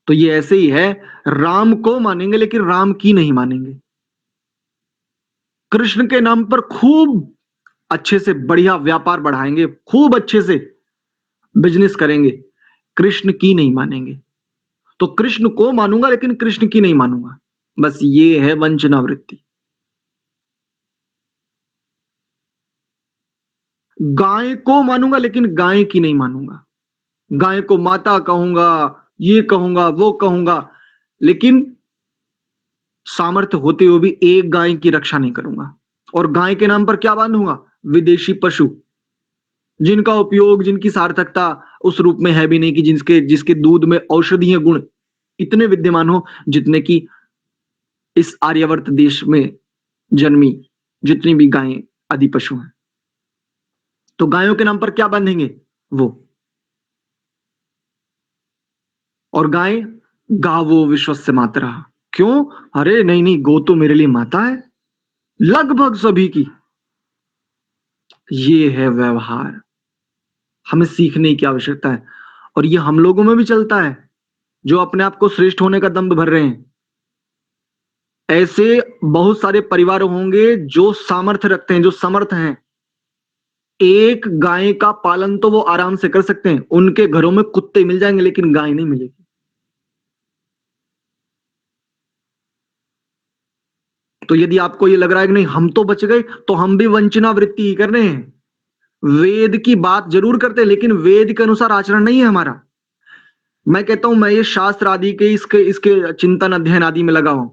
तो ये ऐसे ही है, राम को मानेंगे लेकिन राम की नहीं मानेंगे। कृष्ण के नाम पर खूब अच्छे से बढ़िया व्यापार बढ़ाएंगे, खूब अच्छे से बिजनेस करेंगे, कृष्ण की नहीं मानेंगे। तो कृष्ण को मानूंगा लेकिन कृष्ण की नहीं मानूंगा, बस ये है वंचना वृत्ति। गाय को मानूंगा लेकिन गाय की नहीं मानूंगा, गाय को माता कहूंगा, ये कहूंगा, वो कहूंगा, लेकिन सामर्थ्य होते हुए भी एक गाय की रक्षा नहीं करूंगा। और गाय के नाम पर क्या बांधूंगा? विदेशी पशु, जिनका उपयोग, जिनकी सार्थकता उस रूप में है भी नहीं कि जिसके दूध में औषधीय गुण इतने विद्यमान हो जितने कि इस आर्यावर्त देश में जन्मी जितनी भी गायें आदि पशु हैं। तो गायों के नाम पर क्या बांधेंगे? वो। और गाय, गावो विश्वस्य मातरा, क्यों? अरे नहीं नहीं, गो तो मेरे लिए माता है, लगभग सभी की। ये है व्यवहार, हमें सीखने की आवश्यकता है। और ये हम लोगों में भी चलता है जो अपने आप को श्रेष्ठ होने का दंभ भर रहे हैं। ऐसे बहुत सारे परिवार होंगे जो सामर्थ्य रखते हैं, जो समर्थ हैं, एक गाय का पालन तो वो आराम से कर सकते हैं, उनके घरों में कुत्ते मिल जाएंगे लेकिन गाय नहीं मिलेगी। तो यदि आपको ये लग रहा है कि नहीं हम तो बच गए, तो हम भी वंचना वृत्ति ही कर रहे हैं। वेद की बात जरूर करते हैं लेकिन वेद के अनुसार आचरण नहीं है हमारा। मैं कहता हूं मैं ये शास्त्र आदि के इसके इसके चिंतन अध्ययन आदि में लगा हूं,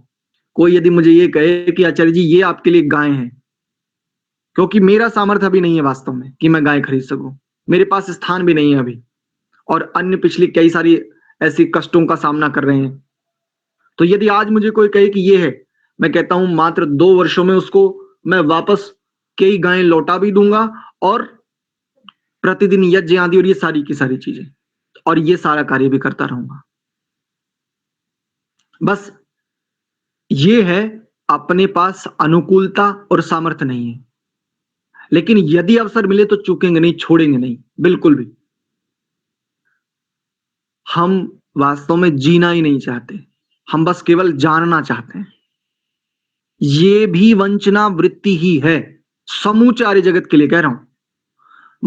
कोई यदि मुझे ये कहे कि आचार्य जी ये आपके लिए गाय है, क्योंकि मेरा सामर्थ्य अभी नहीं है वास्तव में कि मैं गाय खरीद सकूं, मेरे पास स्थान भी नहीं है अभी, और अन्य पिछली कई सारी ऐसी कष्टों का सामना कर रहे हैं। तो यदि आज मुझे कोई कहे कि ये है, मैं कहता हूं मात्र 2 वर्षों में उसको मैं वापस कई गायें लौटा भी दूंगा, और प्रतिदिन यज्ञ आदि और ये सारी की सारी चीजें, और ये सारा कार्य भी करता रहूंगा। बस ये है, अपने पास अनुकूलता और सामर्थ्य नहीं है, लेकिन यदि अवसर मिले तो चूकेंगे नहीं, छोड़ेंगे नहीं, बिल्कुल भी। हम वास्तव में जीना ही नहीं चाहते, हम बस केवल जानना चाहते हैं। ये भी वंचना वृत्ति ही है, समूचे आर्य जगत के लिए कह रहा हूं।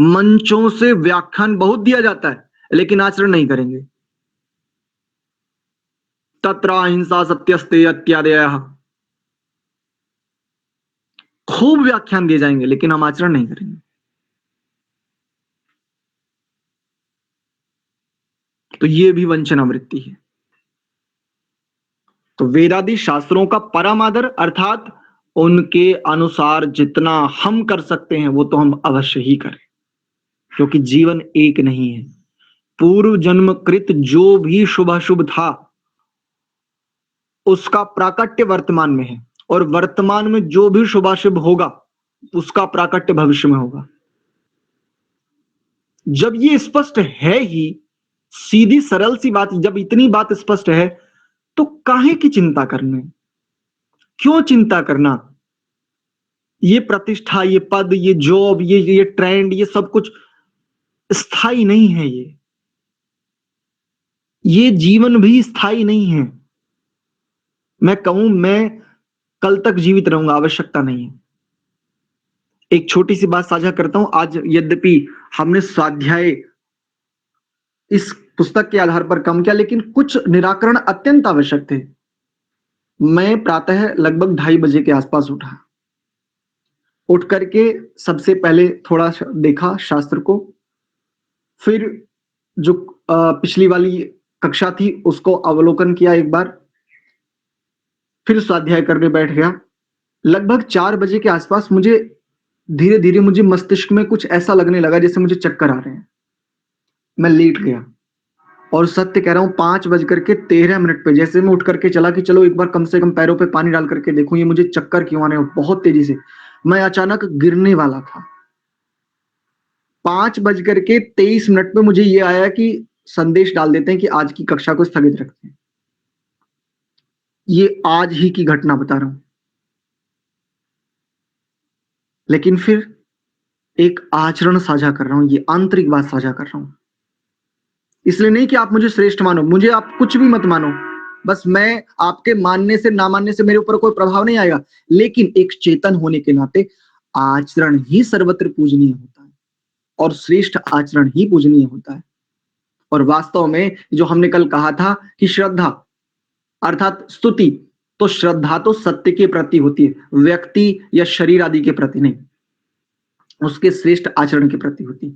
मंचों से व्याख्यान बहुत दिया जाता है, लेकिन आचरण नहीं करेंगे। तत्र अहिंसा सत्यस्ते इत्यादयः, खूब व्याख्यान दिए जाएंगे, लेकिन हम आचरण नहीं करेंगे। तो ये भी वंचना वृत्ति है। तो वेदादि शास्त्रों का परम आदर, अर्थात उनके अनुसार जितना हम कर सकते हैं वो तो हम अवश्य ही करें, क्योंकि जीवन एक नहीं है। पूर्व जन्म कृत जो भी शुभ अशुभ था उसका प्राकट्य वर्तमान में है, और वर्तमान में जो भी शुभाशुभ होगा उसका प्राकट्य भविष्य में होगा। जब ये स्पष्ट है ही, सीधी सरल सी बात, जब इतनी बात स्पष्ट है तो काहे की चिंता करने, क्यों चिंता करना? ये प्रतिष्ठा, ये पद, ये जॉब, ये ट्रेंड, ये सब कुछ स्थायी नहीं है। ये जीवन भी स्थायी नहीं है। मैं कहूं मैं कल तक जीवित रहूंगा, आवश्यकता नहीं है। एक छोटी सी बात साझा करता हूं। आज यद्यपि हमने स्वाध्याय इस पुस्तक के आधार पर कम किया, लेकिन कुछ निराकरण अत्यंत आवश्यक थे। मैं प्रातः लगभग 2:30 बजे के आसपास उठा। उठ करके सबसे पहले थोड़ा देखा शास्त्र को, फिर जो पिछली वाली कक्षा थी उसको अवलोकन किया एक बार, फिर स्वाध्याय करने बैठ गया। लगभग 4 बजे के आसपास मुझे धीरे धीरे मुझे मस्तिष्क में कुछ ऐसा लगने लगा जैसे मुझे चक्कर आ रहे हैं। मैं लेट गया, और सत्य कह रहा हूं 5:13 पे जैसे मैं उठ करके चला कि चलो एक बार कम से कम पैरों पे पानी डाल करके देखूं ये मुझे चक्कर क्यों आने हैं बहुत तेजी से, मैं अचानक गिरने वाला था। 5:23 पे मुझे ये आया कि संदेश डाल देते हैं कि आज की कक्षा को स्थगित रखते हैं। ये आज ही की घटना बता रहा हूं। लेकिन फिर एक आचरण साझा कर रहा हूं, ये आंतरिक बात साझा कर रहा हूं। इसलिए नहीं कि आप मुझे श्रेष्ठ मानो, मुझे आप कुछ भी मत मानो, बस मैं आपके मानने से ना मानने से मेरे ऊपर कोई प्रभाव नहीं आएगा, लेकिन एक चेतन होने के नाते आचरण ही सर्वत्र पूजनीय होता है, और श्रेष्ठ आचरण ही पूजनीय होता है। और वास्तव में जो हमने कल कहा था कि श्रद्धा अर्थात स्तुति, तो श्रद्धा तो सत्य के प्रति होती है, व्यक्ति या शरीर आदि के प्रति नहीं, उसके श्रेष्ठ आचरण के प्रति होती है।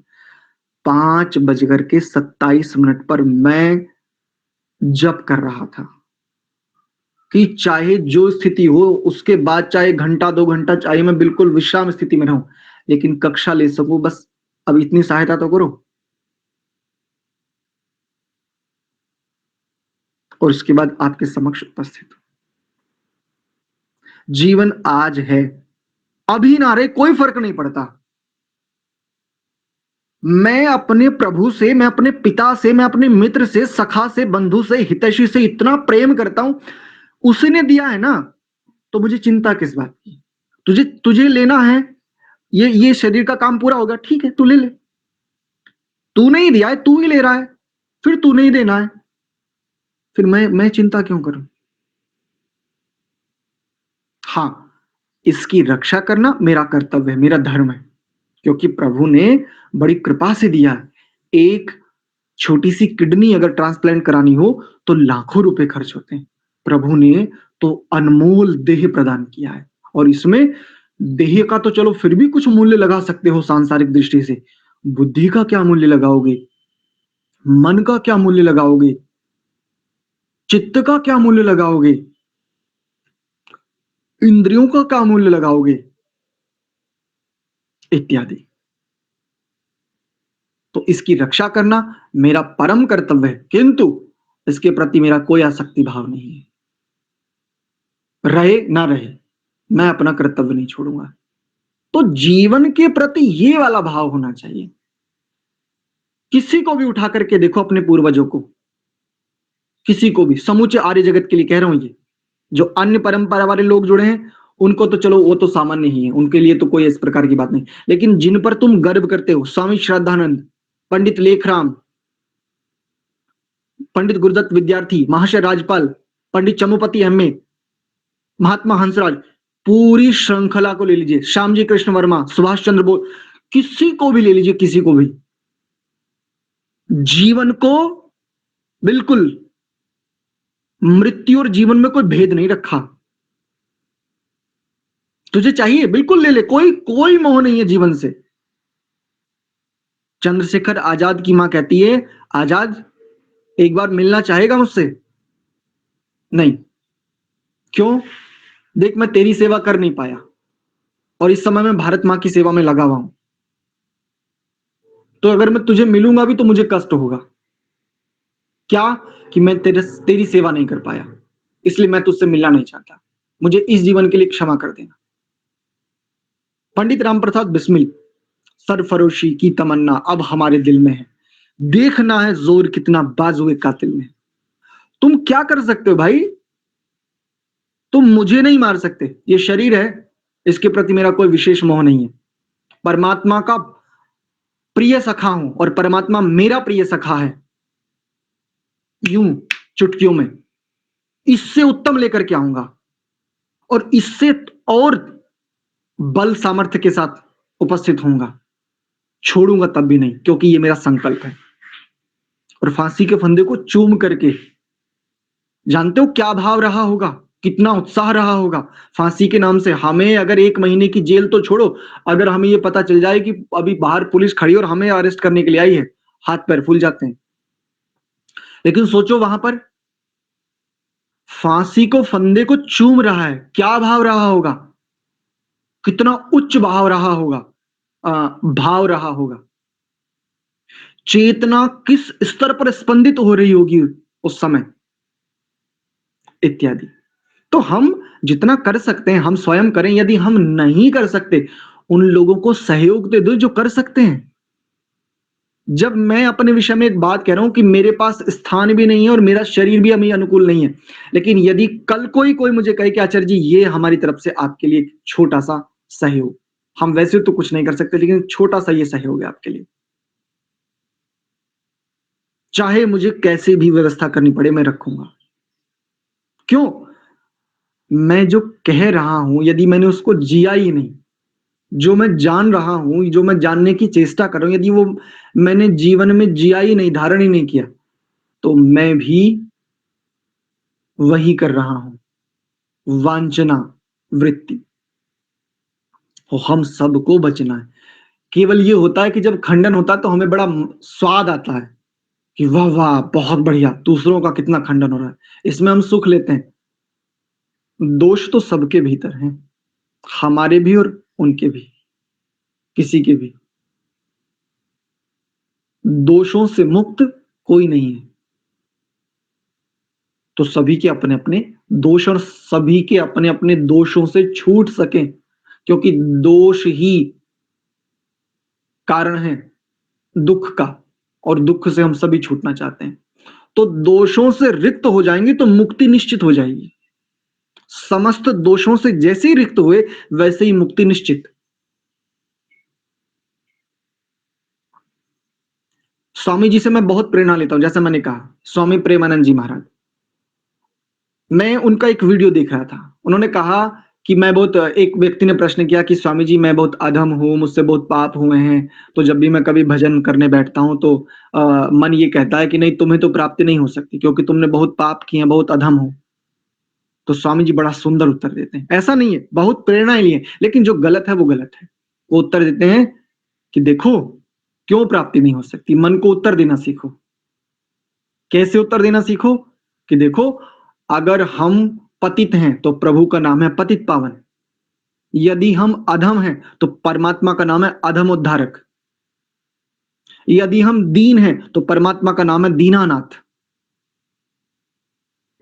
5:27 पर मैं जप कर रहा था कि चाहे जो स्थिति हो, उसके बाद चाहे घंटा 2 घंटा चाहे मैं बिल्कुल विश्राम स्थिति में रहूं, लेकिन कक्षा ले सकूं, बस अब इतनी सहायता तो करो। और उसके बाद आपके समक्ष उपस्थित हूं। जीवन आज है, अभी ना रहे कोई फर्क नहीं पड़ता। मैं अपने प्रभु से, मैं अपने पिता से, मैं अपने मित्र से, सखा से, बंधु से, हितैषी से इतना प्रेम करता हूं, उसने दिया है ना, तो मुझे चिंता किस बात की? तुझे तुझे लेना है, ये शरीर का काम पूरा होगा, ठीक है तू ले ले। तू नहीं दिया है, तू ही ले रहा है, फिर तू नहीं देना है, फिर मैं चिंता क्यों करूं? हाँ, इसकी रक्षा करना मेरा कर्तव्य है, मेरा धर्म है, क्योंकि प्रभु ने बड़ी कृपा से दिया है। एक छोटी सी किडनी अगर ट्रांसप्लांट करानी हो तो लाखों रुपए खर्च होते हैं। प्रभु ने तो अनमोल देह प्रदान किया है, और इसमें देह का तो चलो फिर भी कुछ मूल्य लगा सकते हो सांसारिक दृष्टि से, बुद्धि का क्या मूल्य लगाओगे? मन का क्या मूल्य लगाओगे? चित्त का क्या मूल्य लगाओगे? इंद्रियों का क्या मूल्य लगाओगे, इत्यादि। तो इसकी रक्षा करना मेरा परम कर्तव्य है, किंतु इसके प्रति मेरा कोई आसक्ति भाव नहीं है। रहे ना रहे, मैं अपना कर्तव्य नहीं छोड़ूंगा। तो जीवन के प्रति ये वाला भाव होना चाहिए। किसी को भी उठा करके देखो, अपने पूर्वजों को, किसी को भी, समूचे आर्य जगत के लिए कह रहा हूं ये, जो अन्य परंपरा वाले लोग जुड़े हैं उनको तो चलो वो तो सामान्य ही है, उनके लिए तो कोई इस प्रकार की बात नहीं, लेकिन जिन पर तुम गर्व करते हो, स्वामी श्रद्धानंद, पंडित लेखराम, पंडित गुरुदत्त विद्यार्थी, महाशय राजपाल, पंडित चमुपति एमए, महात्मा हंसराज, पूरी श्रृंखला को ले लीजिए, श्यामजी कृष्ण वर्मा, सुभाष चंद्र बोस, किसी को भी ले लीजिए, किसी को भी, जीवन को बिल्कुल, मृत्यु और जीवन में कोई भेद नहीं रखा। तुझे चाहिए बिल्कुल ले ले, कोई कोई मोह नहीं है जीवन से। चंद्रशेखर आजाद की मां कहती है, आजाद एक बार मिलना चाहेगा मुझसे? नहीं। क्यों? देख, मैं तेरी सेवा कर नहीं पाया और इस समय मैं भारत मां की सेवा में लगा हुआ हूं, तो अगर मैं तुझे मिलूंगा भी तो मुझे कष्ट होगा। क्या? कि मैं तेरी सेवा नहीं कर पाया, इसलिए मैं तुझसे मिलना नहीं चाहता, मुझे इस जीवन के लिए क्षमा कर देना। पंडित राम प्रसाद बिस्मिल, सरफरोशी की तमन्ना अब हमारे दिल में है, देखना है जोर कितना बाजुए कातिल में। तुम क्या कर सकते हो भाई? तुम मुझे नहीं मार सकते, ये शरीर है, इसके प्रति मेरा कोई विशेष मोह नहीं है। परमात्मा का प्रिय सखा हूं और परमात्मा मेरा प्रिय सखा है, यूं चुटकियों में, इससे उत्तम लेकर के आऊंगा और इससे और बल सामर्थ्य के साथ उपस्थित होऊंगा, छोड़ूंगा तब भी नहीं, क्योंकि ये मेरा संकल्प है। और फांसी के फंदे को चूम करके, जानते हो क्या भाव रहा होगा, कितना उत्साह रहा होगा फांसी के नाम से। हमें अगर 1 महीने की जेल तो छोड़ो, अगर हमें ये पता चल जाए कि अभी बाहर पुलिस खड़ी और हमें अरेस्ट करने के लिए आई है, हाथ पैर फूल जाते हैं। लेकिन सोचो वहां पर फांसी को फंदे को चूम रहा है, क्या भाव रहा होगा, कितना उच्च भाव रहा होगा, भाव रहा होगा, चेतना किस स्तर पर स्पंदित हो रही होगी उस समय, इत्यादि। तो हम जितना कर सकते हैं हम स्वयं करें, यदि हम नहीं कर सकते उन लोगों को सहयोग दे दो जो कर सकते हैं। जब मैं अपने विषय में एक बात कह रहा हूं कि मेरे पास स्थान भी नहीं है और मेरा शरीर भी हमें अनुकूल नहीं है, लेकिन यदि कल कोई मुझे कहे कि आचार्य जी ये हमारी तरफ से आपके लिए छोटा सा सहयोग, हम वैसे तो कुछ नहीं कर सकते लेकिन छोटा सा ये सहयोग है आपके लिए, चाहे मुझे कैसे भी व्यवस्था करनी पड़े मैं रखूंगा। क्यों? मैं जो कह रहा हूं यदि मैंने उसको जिया ही नहीं, जो मैं जान रहा हूं, जो मैं जानने की चेष्टा कर रहा हूं, यदि वो मैंने जीवन में जिया ही नहीं, धारण ही नहीं किया, तो मैं भी वही कर रहा हूं, वांछना वृत्ति। और हम सबको बचना है। केवल ये होता है कि जब खंडन होता है तो हमें बड़ा स्वाद आता है कि वाह वाह बहुत बढ़िया, दूसरों का कितना खंडन हो रहा है, इसमें हम सुख लेते हैं। दोष तो सबके भीतर हैं, हमारे भी और उनके भी, किसी के भी। दोषों से मुक्त कोई नहीं है, तो सभी के अपने अपने दोष और सभी के अपने अपने दोषों से छूट सके, क्योंकि दोष ही कारण है दुख का, और दुख से हम सभी छूटना चाहते हैं। तो दोषों से रिक्त हो जाएंगे तो मुक्ति निश्चित हो जाएगी। समस्त दोषों से जैसे ही रिक्त हुए वैसे ही मुक्ति निश्चित। स्वामी जी से मैं बहुत प्रेरणा लेता हूं, जैसे मैंने कहा स्वामी प्रेमानंद जी महाराज, मैं उनका एक वीडियो देख रहा था, उन्होंने कहा कि मैं बहुत, एक व्यक्ति ने प्रश्न किया कि स्वामी जी मैं बहुत अधम हूं, मुझसे बहुत पाप हुए हैं, तो जब भी मैं कभी भजन करने बैठता हूं तो मन ये कहता है कि नहीं तुम्हें तो प्राप्ति नहीं हो सकती क्योंकि तुमने बहुत पाप किए हैं, बहुत अधम हो। तो स्वामी जी बड़ा सुंदर उत्तर देते हैं, ऐसा नहीं है, बहुत प्रेरणाएं लिए, लेकिन जो गलत है वो गलत है। वो उत्तर देते हैं कि देखो क्यों प्राप्ति नहीं हो सकती, मन को उत्तर देना सीखो। कैसे उत्तर देना सीखो? कि देखो, अगर हम पतित हैं तो प्रभु का नाम है पतित पावन। यदि हम अधम हैं तो परमात्मा का नाम है अधम उद्धारक। यदि हम दीन हैं तो परमात्मा का नाम है दीनानाथ।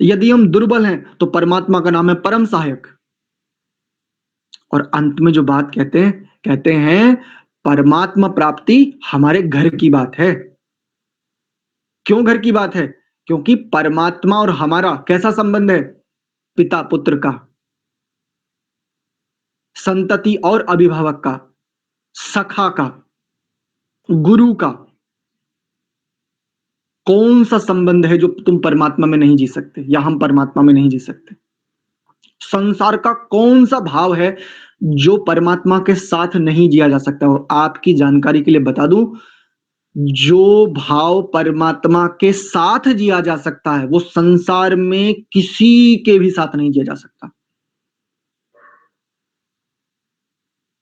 यदि हम दुर्बल हैं तो परमात्मा का नाम है परम सहायक। और अंत में जो बात कहते हैं परमात्मा प्राप्ति हमारे घर की बात है। क्यों घर की बात है? क्योंकि परमात्मा और हमारा कैसा संबंध है? पिता पुत्र का, संतति और अभिभावक का, सखा का, गुरु का। कौन सा संबंध है जो तुम परमात्मा में नहीं जी सकते या हम परमात्मा में नहीं जी सकते? संसार का कौन सा भाव है जो परमात्मा के साथ नहीं जिया जा सकता? और आपकी जानकारी के लिए बता दूं, जो भाव परमात्मा के साथ जिया जा सकता है वो संसार में किसी के भी साथ नहीं जिया जा सकता।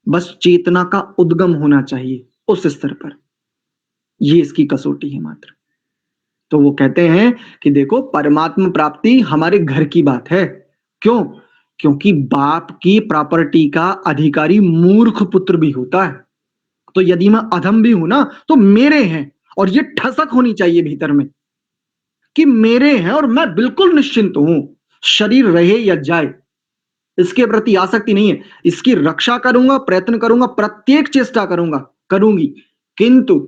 बस चेतना का उद्गम होना चाहिए उस स्तर पर, ये इसकी कसौटी है मात्र। तो वो कहते हैं कि देखो परमात्मा प्राप्ति हमारे घर की बात है। क्यों? क्योंकि बाप की प्रॉपर्टी का अधिकारी मूर्ख पुत्र भी होता है। तो यदि मैं अधम भी हूं ना तो मेरे हैं, और ये ठसक होनी चाहिए भीतर में कि मेरे हैं और मैं बिल्कुल निश्चिंत हूं। शरीर रहे या जाए इसके प्रति आसक्ति नहीं है। इसकी रक्षा करूंगा, प्रयत्न करूंगा, प्रत्येक चेष्टा करूंगा, करूंगी, किंतु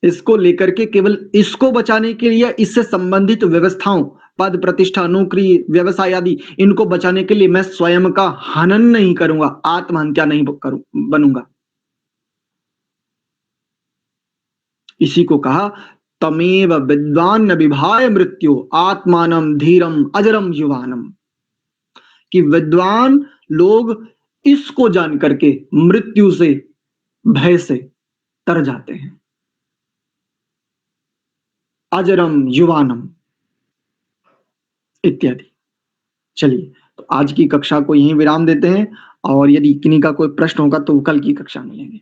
इसको लेकर के केवल इसको बचाने के लिए इससे संबंधित व्यवस्थाओं, पद प्रतिष्ठा, नौकरी, व्यवसाय आदि, इनको बचाने के लिए मैं स्वयं का हनन नहीं करूंगा, आत्महत्या नहीं बनूंगा। इसी को कहा तमेव विद्वान विभाय मृत्यु आत्मानम धीरम अजरम युवानम, कि विद्वान लोग इसको जान करके मृत्यु से, भय से तर जाते हैं। अजरम युवानम इत्यादि। चलिए, तो आज की कक्षा को यहीं विराम देते हैं, और यदि किन्हीं का कोई प्रश्न होगा तो कल की कक्षा में लेंगे।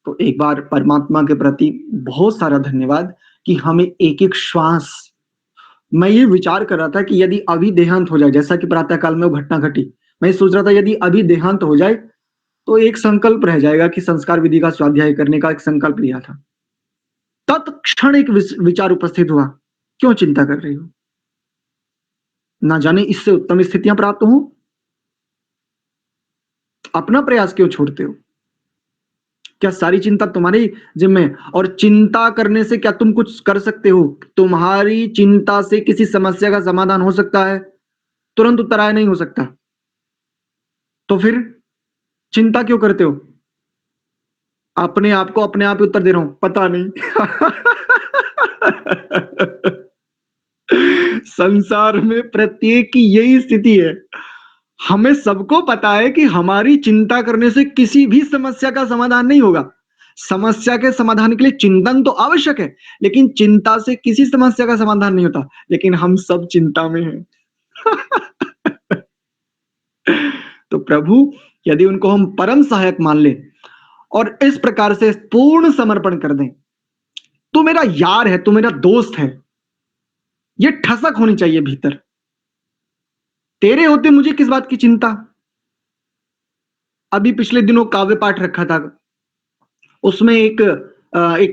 तो एक बार परमात्मा के प्रति बहुत सारा धन्यवाद कि हमें एक एक श्वास, मैं ये विचार कर रहा था कि यदि अभी देहांत हो जाए, जैसा कि प्रातः काल में वो घटना घटी, मैं सोच रहा था यदि अभी देहांत हो जाए तो एक संकल्प रह जाएगा कि संस्कार विधि का स्वाध्याय करने का एक संकल्प लिया था। तत्क्षण एक विचार उपस्थित हुआ, क्यों चिंता कर रही हो? ना जाने इससे उत्तम स्थितियां प्राप्त हो, अपना प्रयास क्यों छोड़ते हो? क्या सारी चिंता तुम्हारी जिम्मे है? और चिंता करने से क्या तुम कुछ कर सकते हो? तुम्हारी चिंता से किसी समस्या का समाधान हो सकता है? तुरंत उत्तराय नहीं हो सकता। तो फिर चिंता क्यों करते हो? अपने आप को अपने आप ही उत्तर दे रहा हूं, पता नहीं। संसार में प्रत्येक की यही स्थिति है। हमें सबको पता है कि हमारी चिंता करने से किसी भी समस्या का समाधान नहीं होगा। समस्या के समाधान के लिए चिंतन तो आवश्यक है, लेकिन चिंता से किसी समस्या का समाधान नहीं होता। लेकिन हम सब चिंता में हैं। तो प्रभु, यदि उनको हम परम सहायक मान लें और इस प्रकार से पूर्ण समर्पण कर दें, तू मेरा यार है, तू मेरा दोस्त है, ये ठसक होनी चाहिए भीतर। तेरे होते मुझे किस बात की चिंता? अभी पिछले दिनों काव्य पाठ रखा था, उसमें एक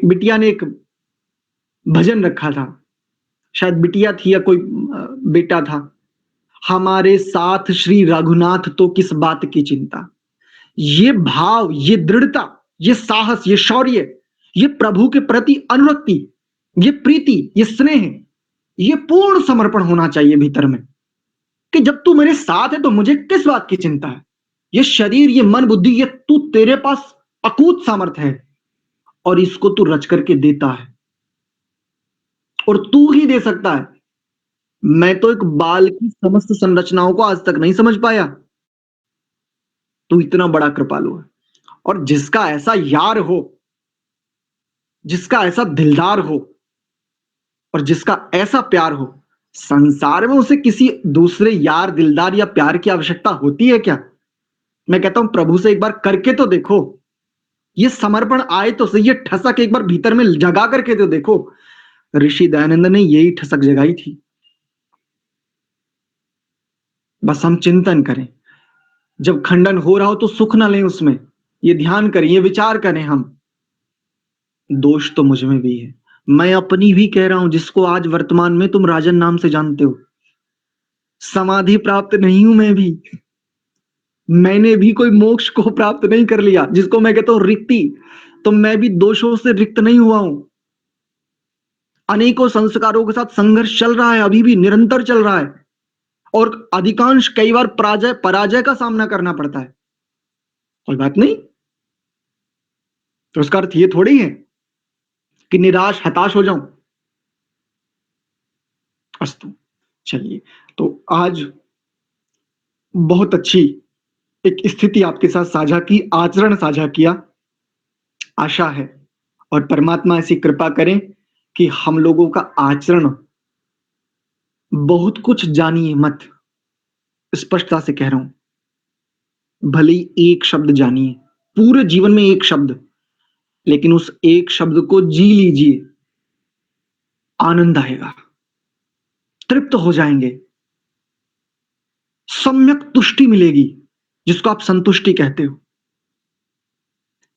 बिटिया ने एक भजन रखा था, शायद बिटिया थी या कोई बेटा था। हमारे साथ श्री रघुनाथ तो किस बात की चिंता। ये भाव, ये दृढ़ता, ये साहस, ये शौर्य, ये प्रभु के प्रति अनुरक्ति, ये प्रीति, ये स्नेह, ये पूर्ण समर्पण होना चाहिए भीतर में, कि जब तू मेरे साथ है तो मुझे किस बात की चिंता है। ये शरीर, ये मन, बुद्धि, ये तू, तेरे पास अकूत सामर्थ्य है और इसको तू रच करके देता है, और तू ही दे सकता है। मैं तो एक बाल की समस्त संरचनाओं को आज तक नहीं समझ पाया, तू इतना बड़ा कृपालु है। और जिसका ऐसा यार हो, जिसका ऐसा दिलदार हो, और जिसका ऐसा प्यार हो, संसार में उसे किसी दूसरे यार, दिलदार या प्यार की आवश्यकता होती है क्या? मैं कहता हूं प्रभु से एक बार करके तो देखो, ये समर्पण आए तो सही, ये ठसक एक बार भीतर में जगा करके तो देखो। ऋषि दयानंद ने यही ठसक जगाई थी। बस हम चिंतन करें। जब खंडन हो रहा हो तो सुख ना लें उसमें, ये ध्यान करें, ये विचार करें हम, दोष तो मुझ में भी है। मैं अपनी भी कह रहा हूं, जिसको आज वर्तमान में तुम राजन नाम से जानते हो। समाधि प्राप्त नहीं हूं मैं भी, मैंने भी कोई मोक्ष को प्राप्त नहीं कर लिया, जिसको मैं कहता हूं रिक्ति, तो मैं भी दोषों से रिक्त नहीं हुआ हूं। अनेकों संस्कारों के साथ संघर्ष चल रहा है, अभी भी निरंतर चल रहा है, और अधिकांश कई बार पराजय पराजय का सामना करना पड़ता है। कोई बात नहीं, तो उसका अर्थ ये थोड़ी है कि निराश हताश हो जाऊं। अस्तु, चलिए, तो आज बहुत अच्छी एक स्थिति आपके साथ साझा की, आचरण साझा किया। आशा है और परमात्मा ऐसी कृपा करें कि हम लोगों का आचरण, बहुत कुछ जानिए मत, स्पष्टता से कह रहा हूं, भले ही एक शब्द जानिए, पूरे जीवन में एक शब्द, लेकिन उस एक शब्द को जी लीजिए, आनंद आएगा, तृप्त हो जाएंगे, सम्यक तुष्टि मिलेगी, जिसको आप संतुष्टि कहते हो।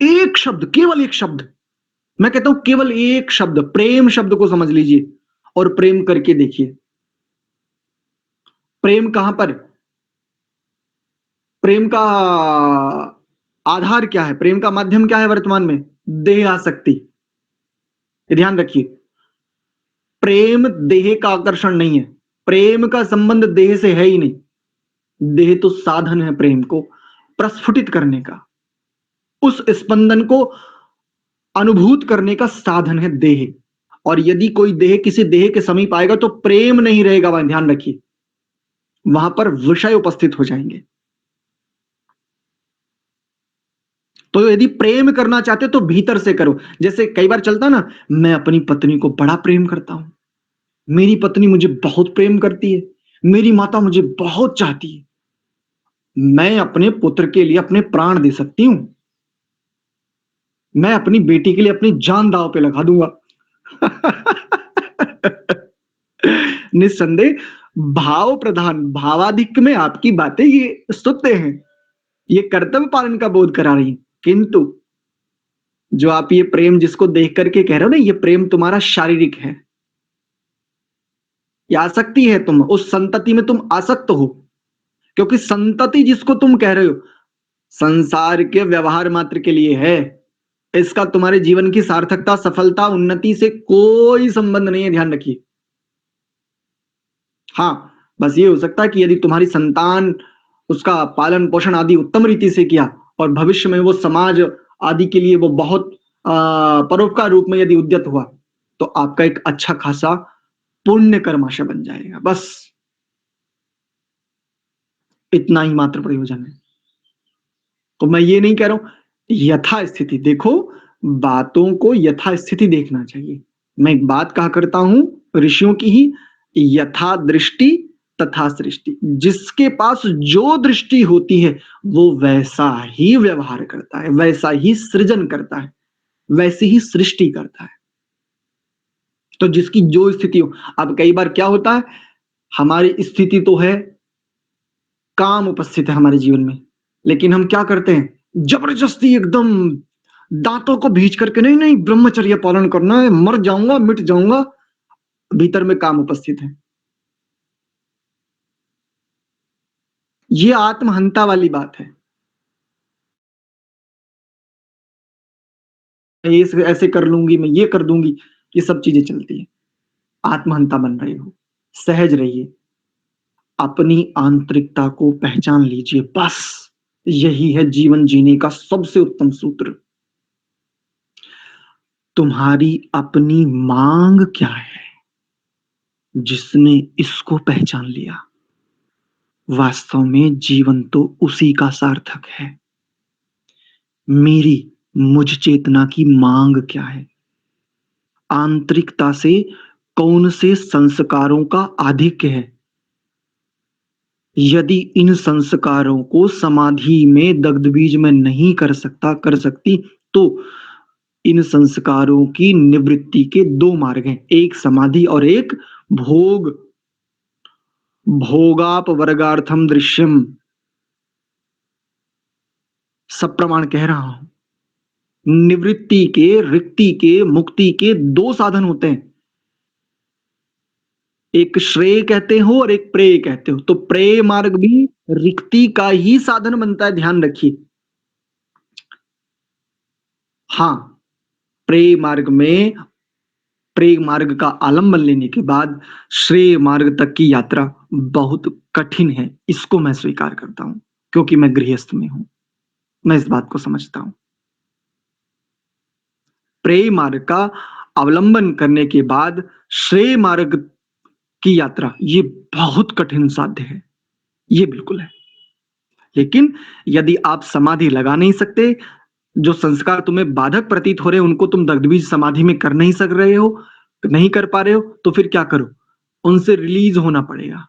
एक शब्द, केवल एक शब्द, मैं कहता हूं केवल एक शब्द, प्रेम शब्द को समझ लीजिए और प्रेम करके देखिए। प्रेम कहां पर, प्रेम का आधार क्या है, प्रेम का माध्यम क्या है वर्तमान में? देह आसक्ति। ये ध्यान रखिए, प्रेम देह का आकर्षण नहीं है, प्रेम का संबंध देह से है ही नहीं। देह तो साधन है प्रेम को प्रस्फुटित करने का, उस स्पंदन को अनुभूत करने का साधन है देह। और यदि कोई देह किसी देह के समीप आएगा तो प्रेम नहीं रहेगा, वहां ध्यान रखिए, वहां पर विषय उपस्थित हो जाएंगे। तो यदि प्रेम करना चाहते हो तो भीतर से करो। जैसे कई बार चलता ना, मैं अपनी पत्नी को बड़ा प्रेम करता हूं, मेरी पत्नी मुझे बहुत प्रेम करती है, मेरी माता मुझे बहुत चाहती है, मैं अपने पुत्र के लिए अपने प्राण दे सकती हूं, मैं अपनी बेटी के लिए अपनी जान दांव पे लगा दूंगा। निस्संदेह, भाव प्रधान भावाधिक्य में आपकी बातें ये स्तुत्य हैं, ये कर्तव्य पालन का बोध करा रही हैं। किंतु जो आप ये प्रेम जिसको देख करके कह रहे हो ना, ये प्रेम तुम्हारा शारीरिक है, ये आसक्ति है, तुम उस संतति में तुम आसक्त हो। क्योंकि संतति जिसको तुम कह रहे हो, संसार के व्यवहार मात्र के लिए है, इसका तुम्हारे जीवन की सार्थकता, सफलता, उन्नति से कोई संबंध नहीं है, ध्यान रखिए। हाँ, बस ये हो सकता है कि यदि तुम्हारी संतान उसका पालन पोषण आदि उत्तम रीति से किया और भविष्य में वो समाज आदि के लिए वो बहुत परोपकार रूप में यदि उद्यत हुआ, तो आपका एक अच्छा खासा पुण्य कर्माशय बन जाएगा। बस इतना ही मात्र प्रयोजन है। तो मैं ये नहीं कह रहा हूं, यथा स्थिति देखो, बातों को यथा स्थिति देखना चाहिए। मैं एक बात कहा करता हूं ऋषियों की ही, यथा दृष्टि तथा सृष्टि। जिसके पास जो दृष्टि होती है वो वैसा ही व्यवहार करता है, वैसा ही सृजन करता है, वैसी ही सृष्टि करता है। तो जिसकी जो स्थिति हो, अब कई बार क्या होता है, हमारी स्थिति तो है, काम उपस्थित है हमारे जीवन में, लेकिन हम क्या करते हैं, जबरदस्ती एकदम दांतों को भींच करके, नहीं नहीं ब्रह्मचर्य पालन करना है, मर जाऊंगा मिट जाऊंगा, भीतर में काम उपस्थित है। ये आत्महंता वाली बात है। ये ऐसे कर लूंगी, मैं ये कर दूंगी, ये सब चीजें चलती है, आत्महंता बन रहे हो। सहज रहिए, अपनी आंतरिकता को पहचान लीजिए, बस यही है जीवन जीने का सबसे उत्तम सूत्र। तुम्हारी अपनी मांग क्या है, जिसने इसको पहचान लिया, वास्तव में जीवन तो उसी का सार्थक है। मेरी मुझ चेतना की मांग क्या है, आंतरिकता से कौन से संस्कारों का आधिक्य है। यदि इन संस्कारों को समाधि में दग्ध बीज में नहीं कर सकती, तो इन संस्कारों की निवृत्ति के दो मार्ग हैं, एक समाधि और एक भोग। भोगापवर्गार्थम दृश्यम, सब प्रमाण कह रहा हूं। निवृत्ति के, रिक्ति के, मुक्ति के दो साधन होते हैं, एक श्रेय कहते हो और एक प्रेय कहते हो। तो प्रेय मार्ग भी रिक्ति का ही साधन बनता है, ध्यान रखिए। हाँ, प्रेय मार्ग का आलंबन लेने के बाद श्रेय मार्ग तक की यात्रा बहुत कठिन है, इसको मैं स्वीकार करता हूं, क्योंकि मैं गृहस्थ में हूं, मैं इस बात को समझता हूं। प्रेय मार्ग का अवलंबन करने के बाद श्रेय मार्ग की यात्रा, ये बहुत कठिन साध्य है, ये बिल्कुल है। लेकिन यदि आप समाधि लगा नहीं सकते, जो संस्कार तुम्हें बाधक प्रतीत हो रहे हैं उनको तुम दग्धबीज समाधि में कर नहीं सक रहे हो, नहीं कर पा रहे हो, तो फिर क्या करो? उनसे रिलीज होना पड़ेगा,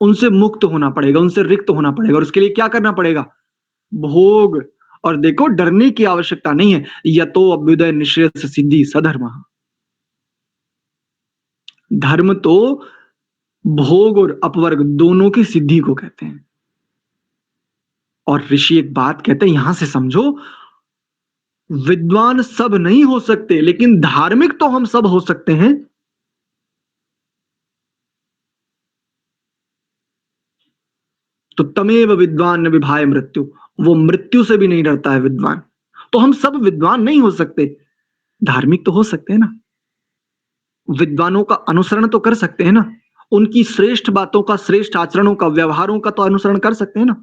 उनसे मुक्त होना पड़ेगा, उनसे रिक्त होना पड़ेगा। और उसके लिए क्या करना पड़ेगा? भोग। और देखो, डरने की आवश्यकता नहीं है। यतो अभ्युदय निःश्रेयस सिद्धि सधर्म। धर्म तो भोग और अपवर्ग दोनों की सिद्धि को कहते हैं। और ऋषि एक बात कहते हैं, यहां से समझो, विद्वान सब नहीं हो सकते, लेकिन धार्मिक तो हम सब हो सकते हैं। तो तमेव विद्वान न विभाय मृत्यु, वो मृत्यु से भी नहीं डरता है विद्वान। तो हम सब विद्वान नहीं हो सकते, धार्मिक तो हो सकते हैं ना, विद्वानों का अनुसरण तो कर सकते हैं ना, उनकी श्रेष्ठ बातों का, श्रेष्ठ आचरणों का, व्यवहारों का तो अनुसरण कर सकते हैं ना।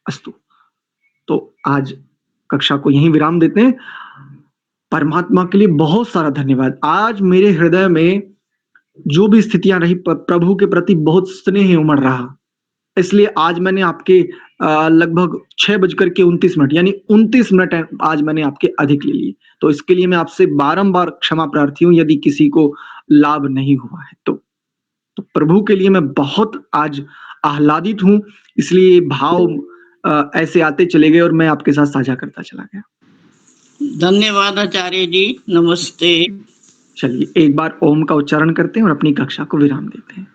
अस्तु, तो आज कक्षा को यहीं विराम देते हैं। परमात्मा के लिए बहुत सारा धन्यवाद। आज मेरे हृदय में जो भी स्थितियां रही, प्रभु के प्रति बहुत स्नेह उमड़ रहा, इसलिए आज मैंने आपके लगभग 6:29 यानी 29 मिनट आज मैंने आपके अधिक ले लिए। तो इसके लिए मैं आपसे बारंबार क्षमा प्रार्थी हूं यदि किसी को लाभ नहीं हुआ है तो प्रभु के लिए मैं बहुत आज आह्लादित हूं, इसलिए भाव ऐसे आते चले गए और मैं आपके साथ साझा करता चला गया। धन्यवाद आचार्य जी, नमस्ते। चलिए एक बार ओम का उच्चारण करते हैं और अपनी कक्षा को विराम देते हैं।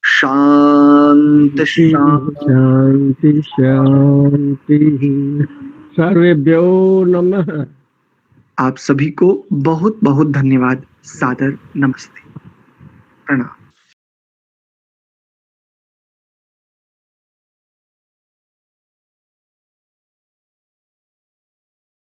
शांति शांति शांति। सर्वेभ्यो नमः। आप सभी को बहुत बहुत धन्यवाद। सादर नमस्ते, प्रणाम।